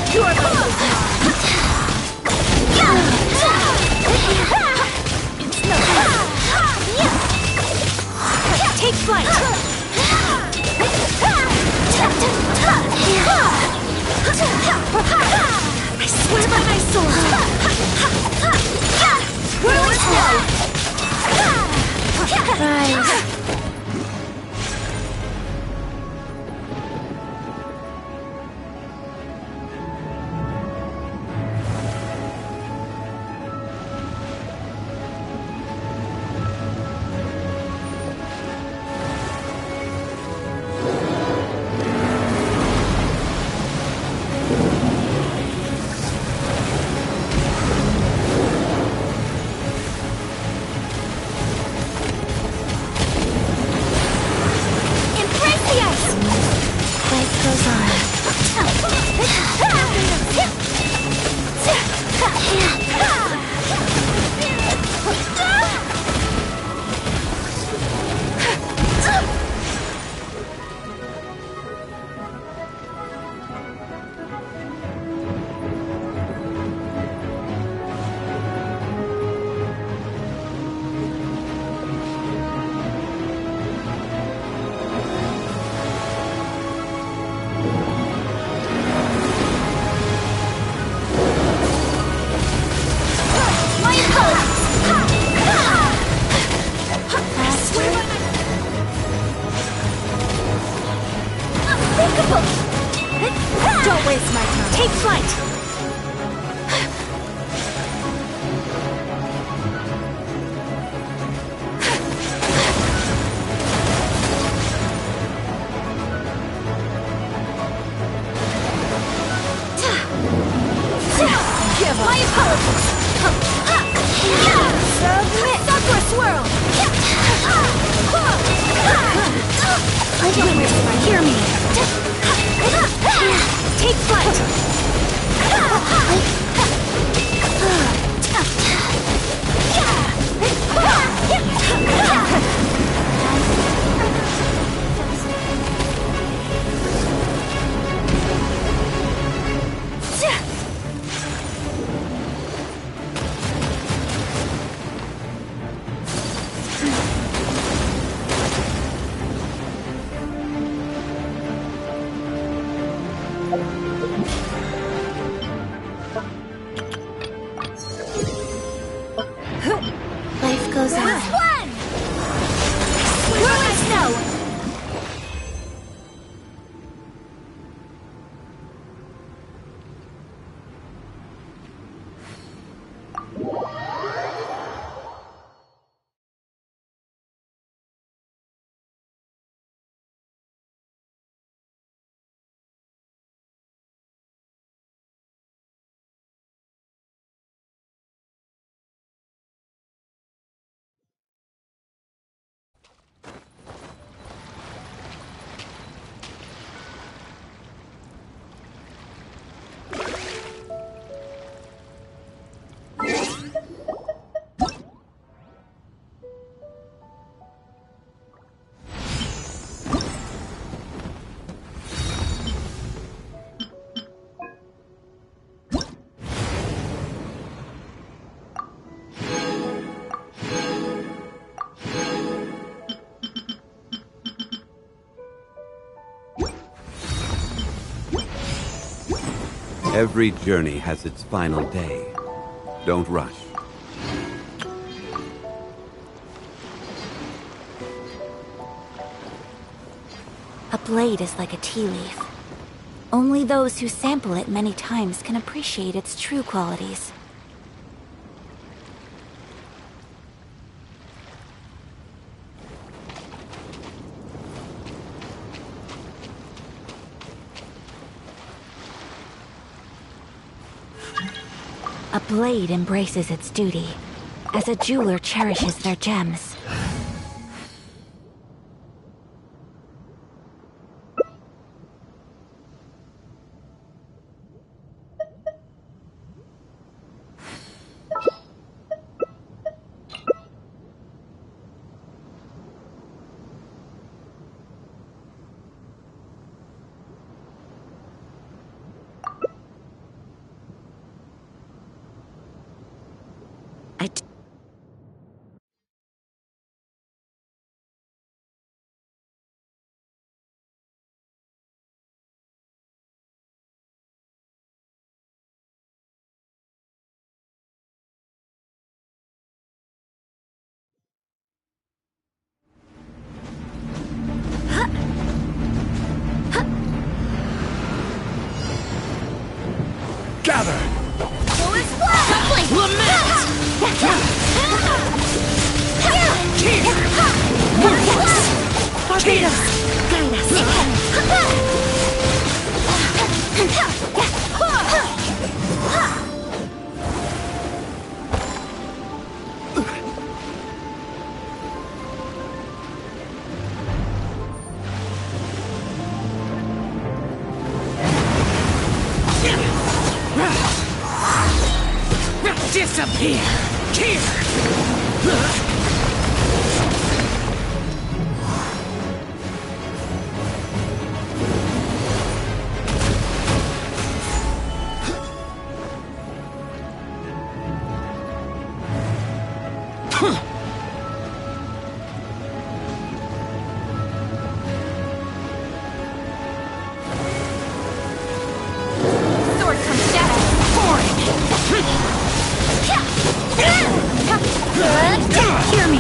Take flight! I swear by my sword! Whirl it now! Rise. Don't waste my time. Take flight! Give my apologies! Submit! Sakura swirl! Hear me! Take flight! Life goes on. One! Whirl and snow! Every journey has its final day. Don't rush. A blade is like a tea leaf. Only those who sample it many times can appreciate its true qualities. A blade embraces its duty, as a jeweler cherishes their gems. Gather! Solar Splash! Lament! Barbados! Guide us! Disappear! Here! Sword comes down. Hear me!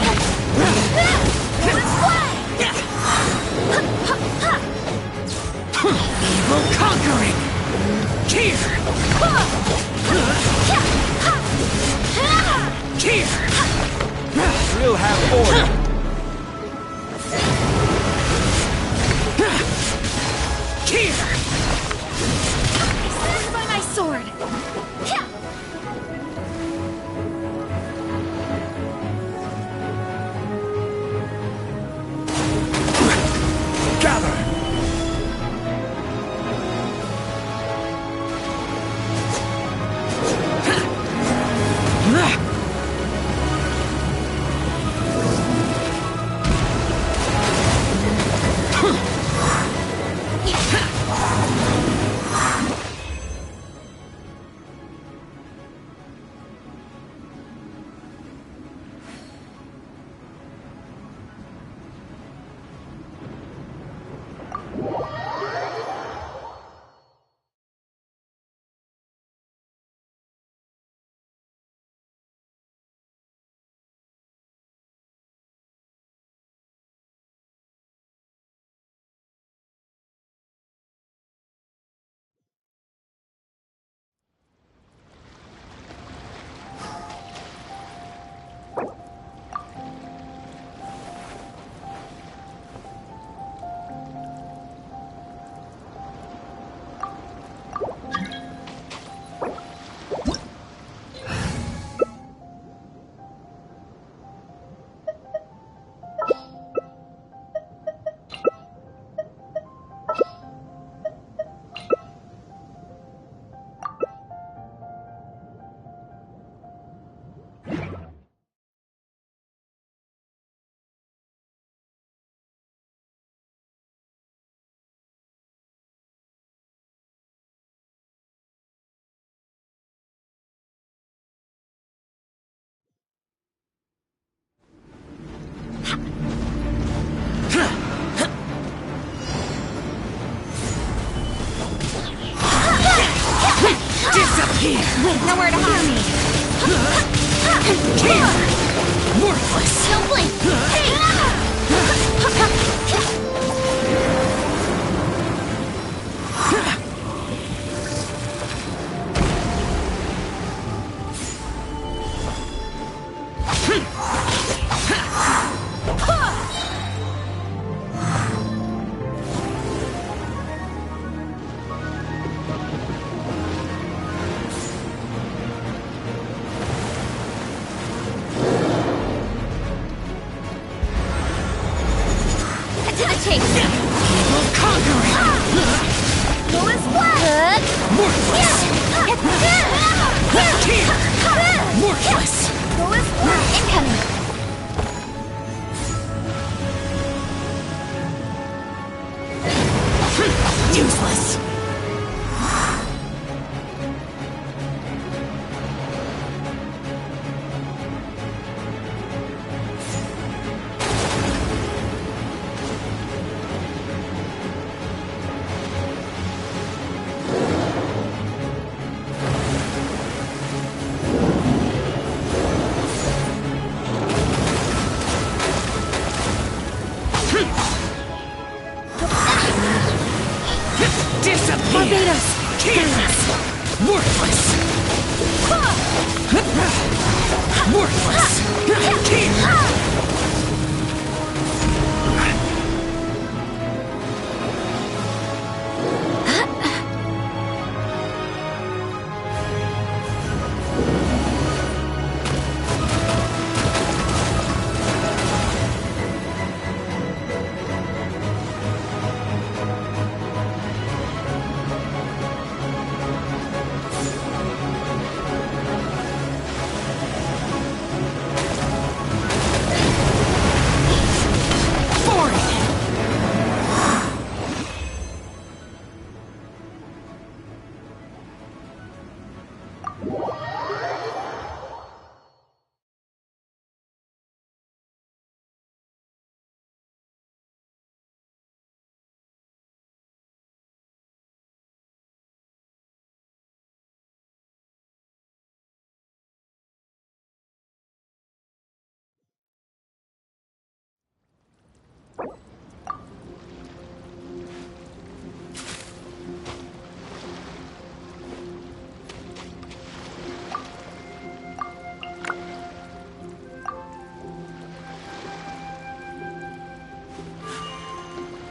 Evil conquering! Here! Here! We'll have order. Here! Stand by my sword! Gather! Disappear! Nowhere to harm me. Worthless! Don't blink!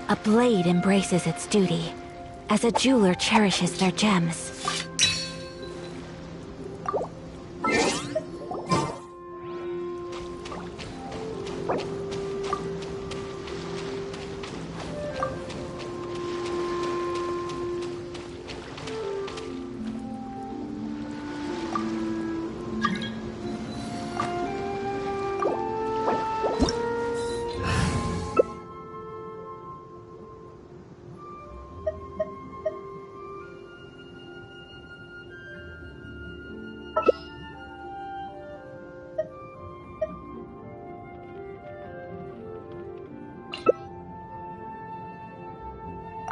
A blade embraces its duty, as a jeweler cherishes their gems.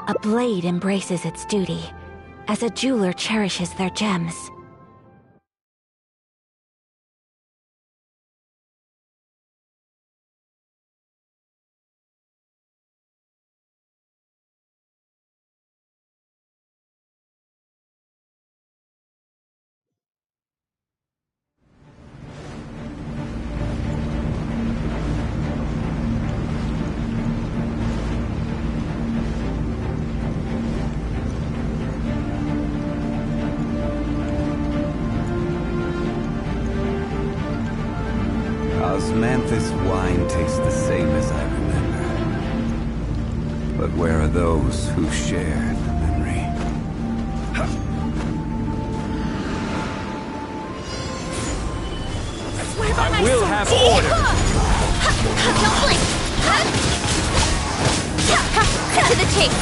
A blade embraces its duty, as a jeweler cherishes their gems. Osmanthus wine tastes the same as I remember. But where are those who share the memory? I will have order! Don't blink! Cut to the chase!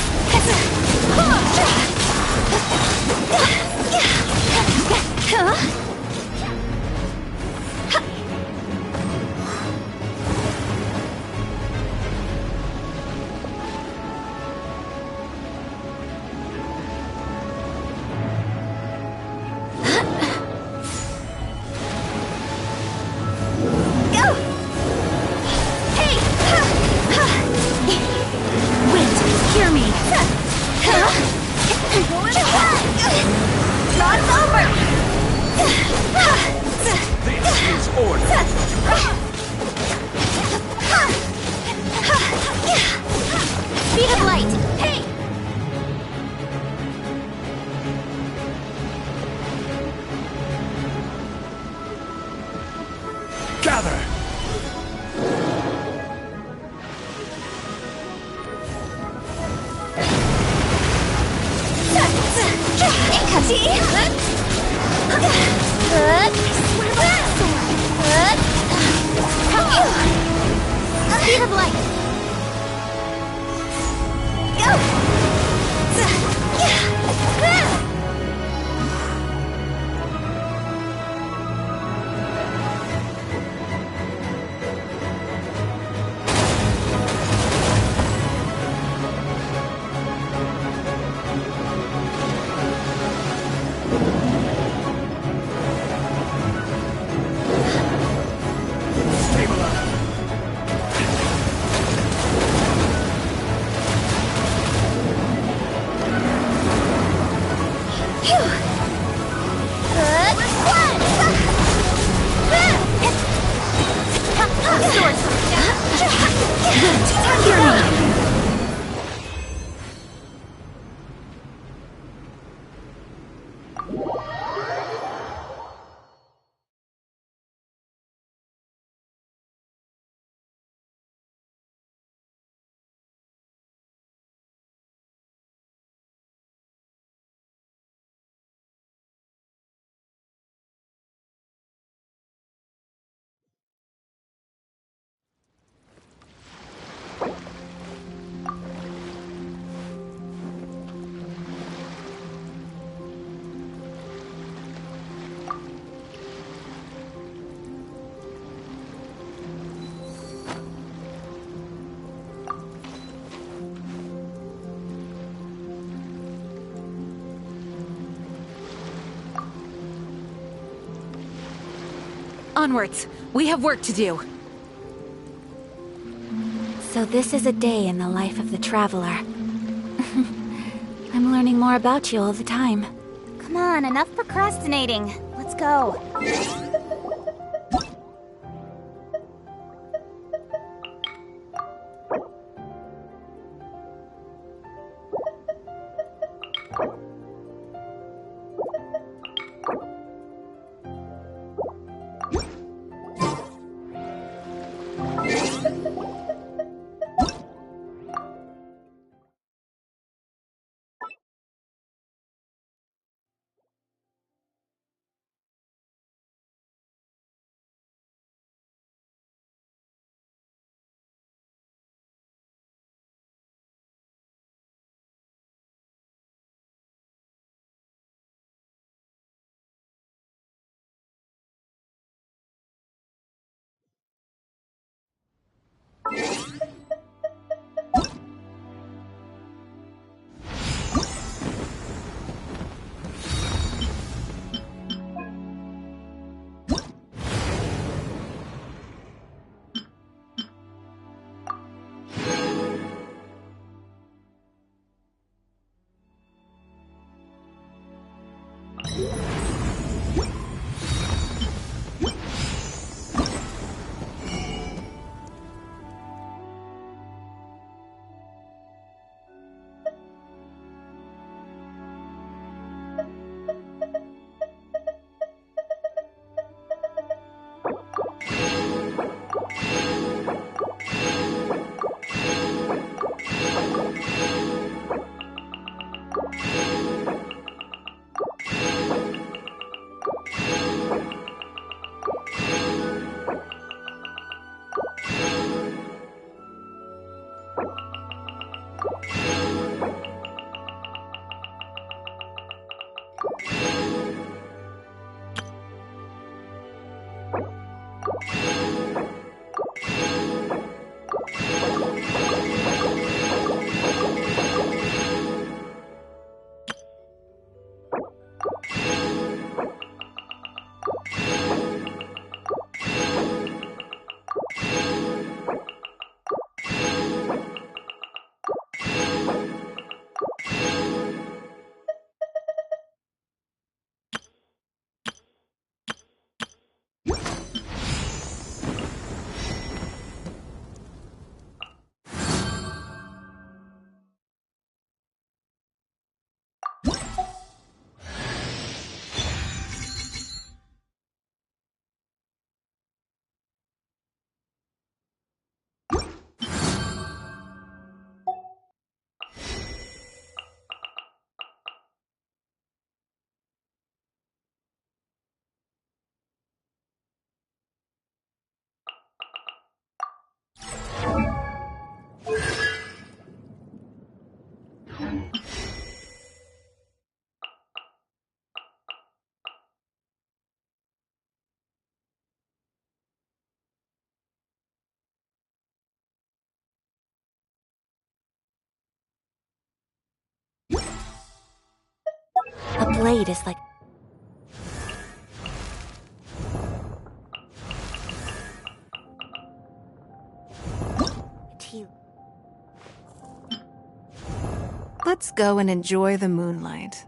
Speed of light! Hey! Gather! Speed of light! Go! Onwards! We have work to do! So this is a day in the life of the Traveler. I'm learning more about you all the time. Come on, enough procrastinating. Let's go. A blade is like... Let's go and enjoy the moonlight.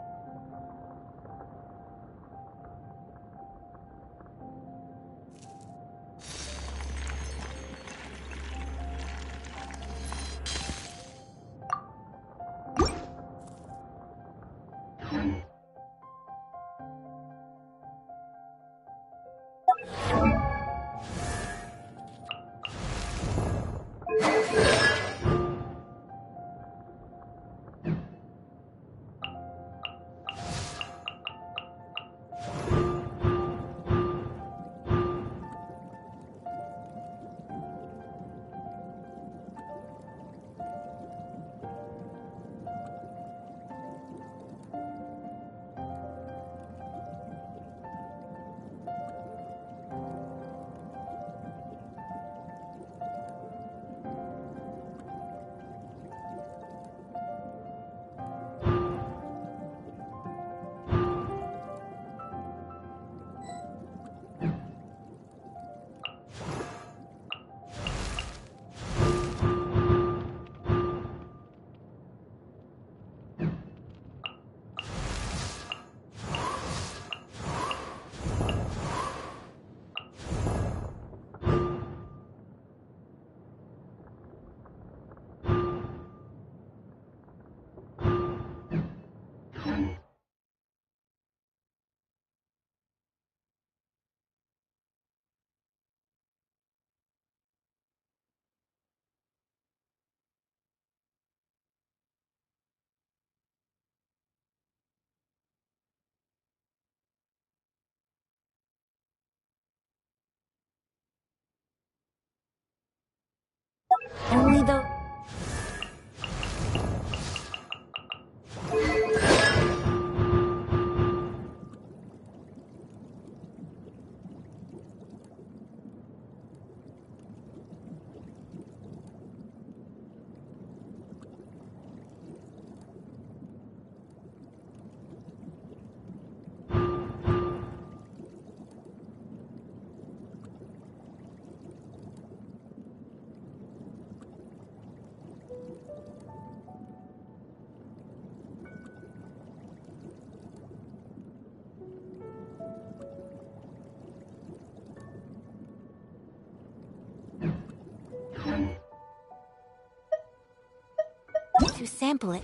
Only though... To sample it.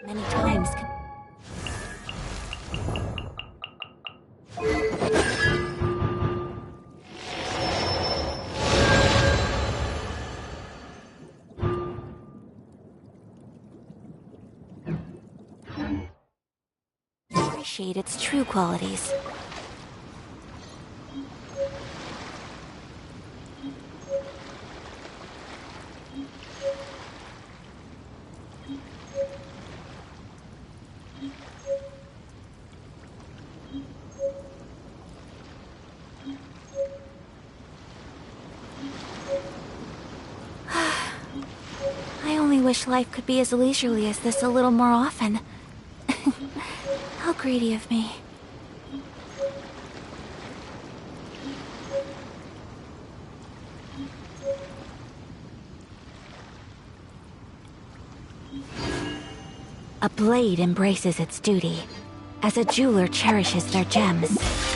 Many times. Appreciate its true qualities. I only wish life could be as leisurely as this a little more often. How greedy of me. A blade embraces its duty, as a jeweler cherishes their gems.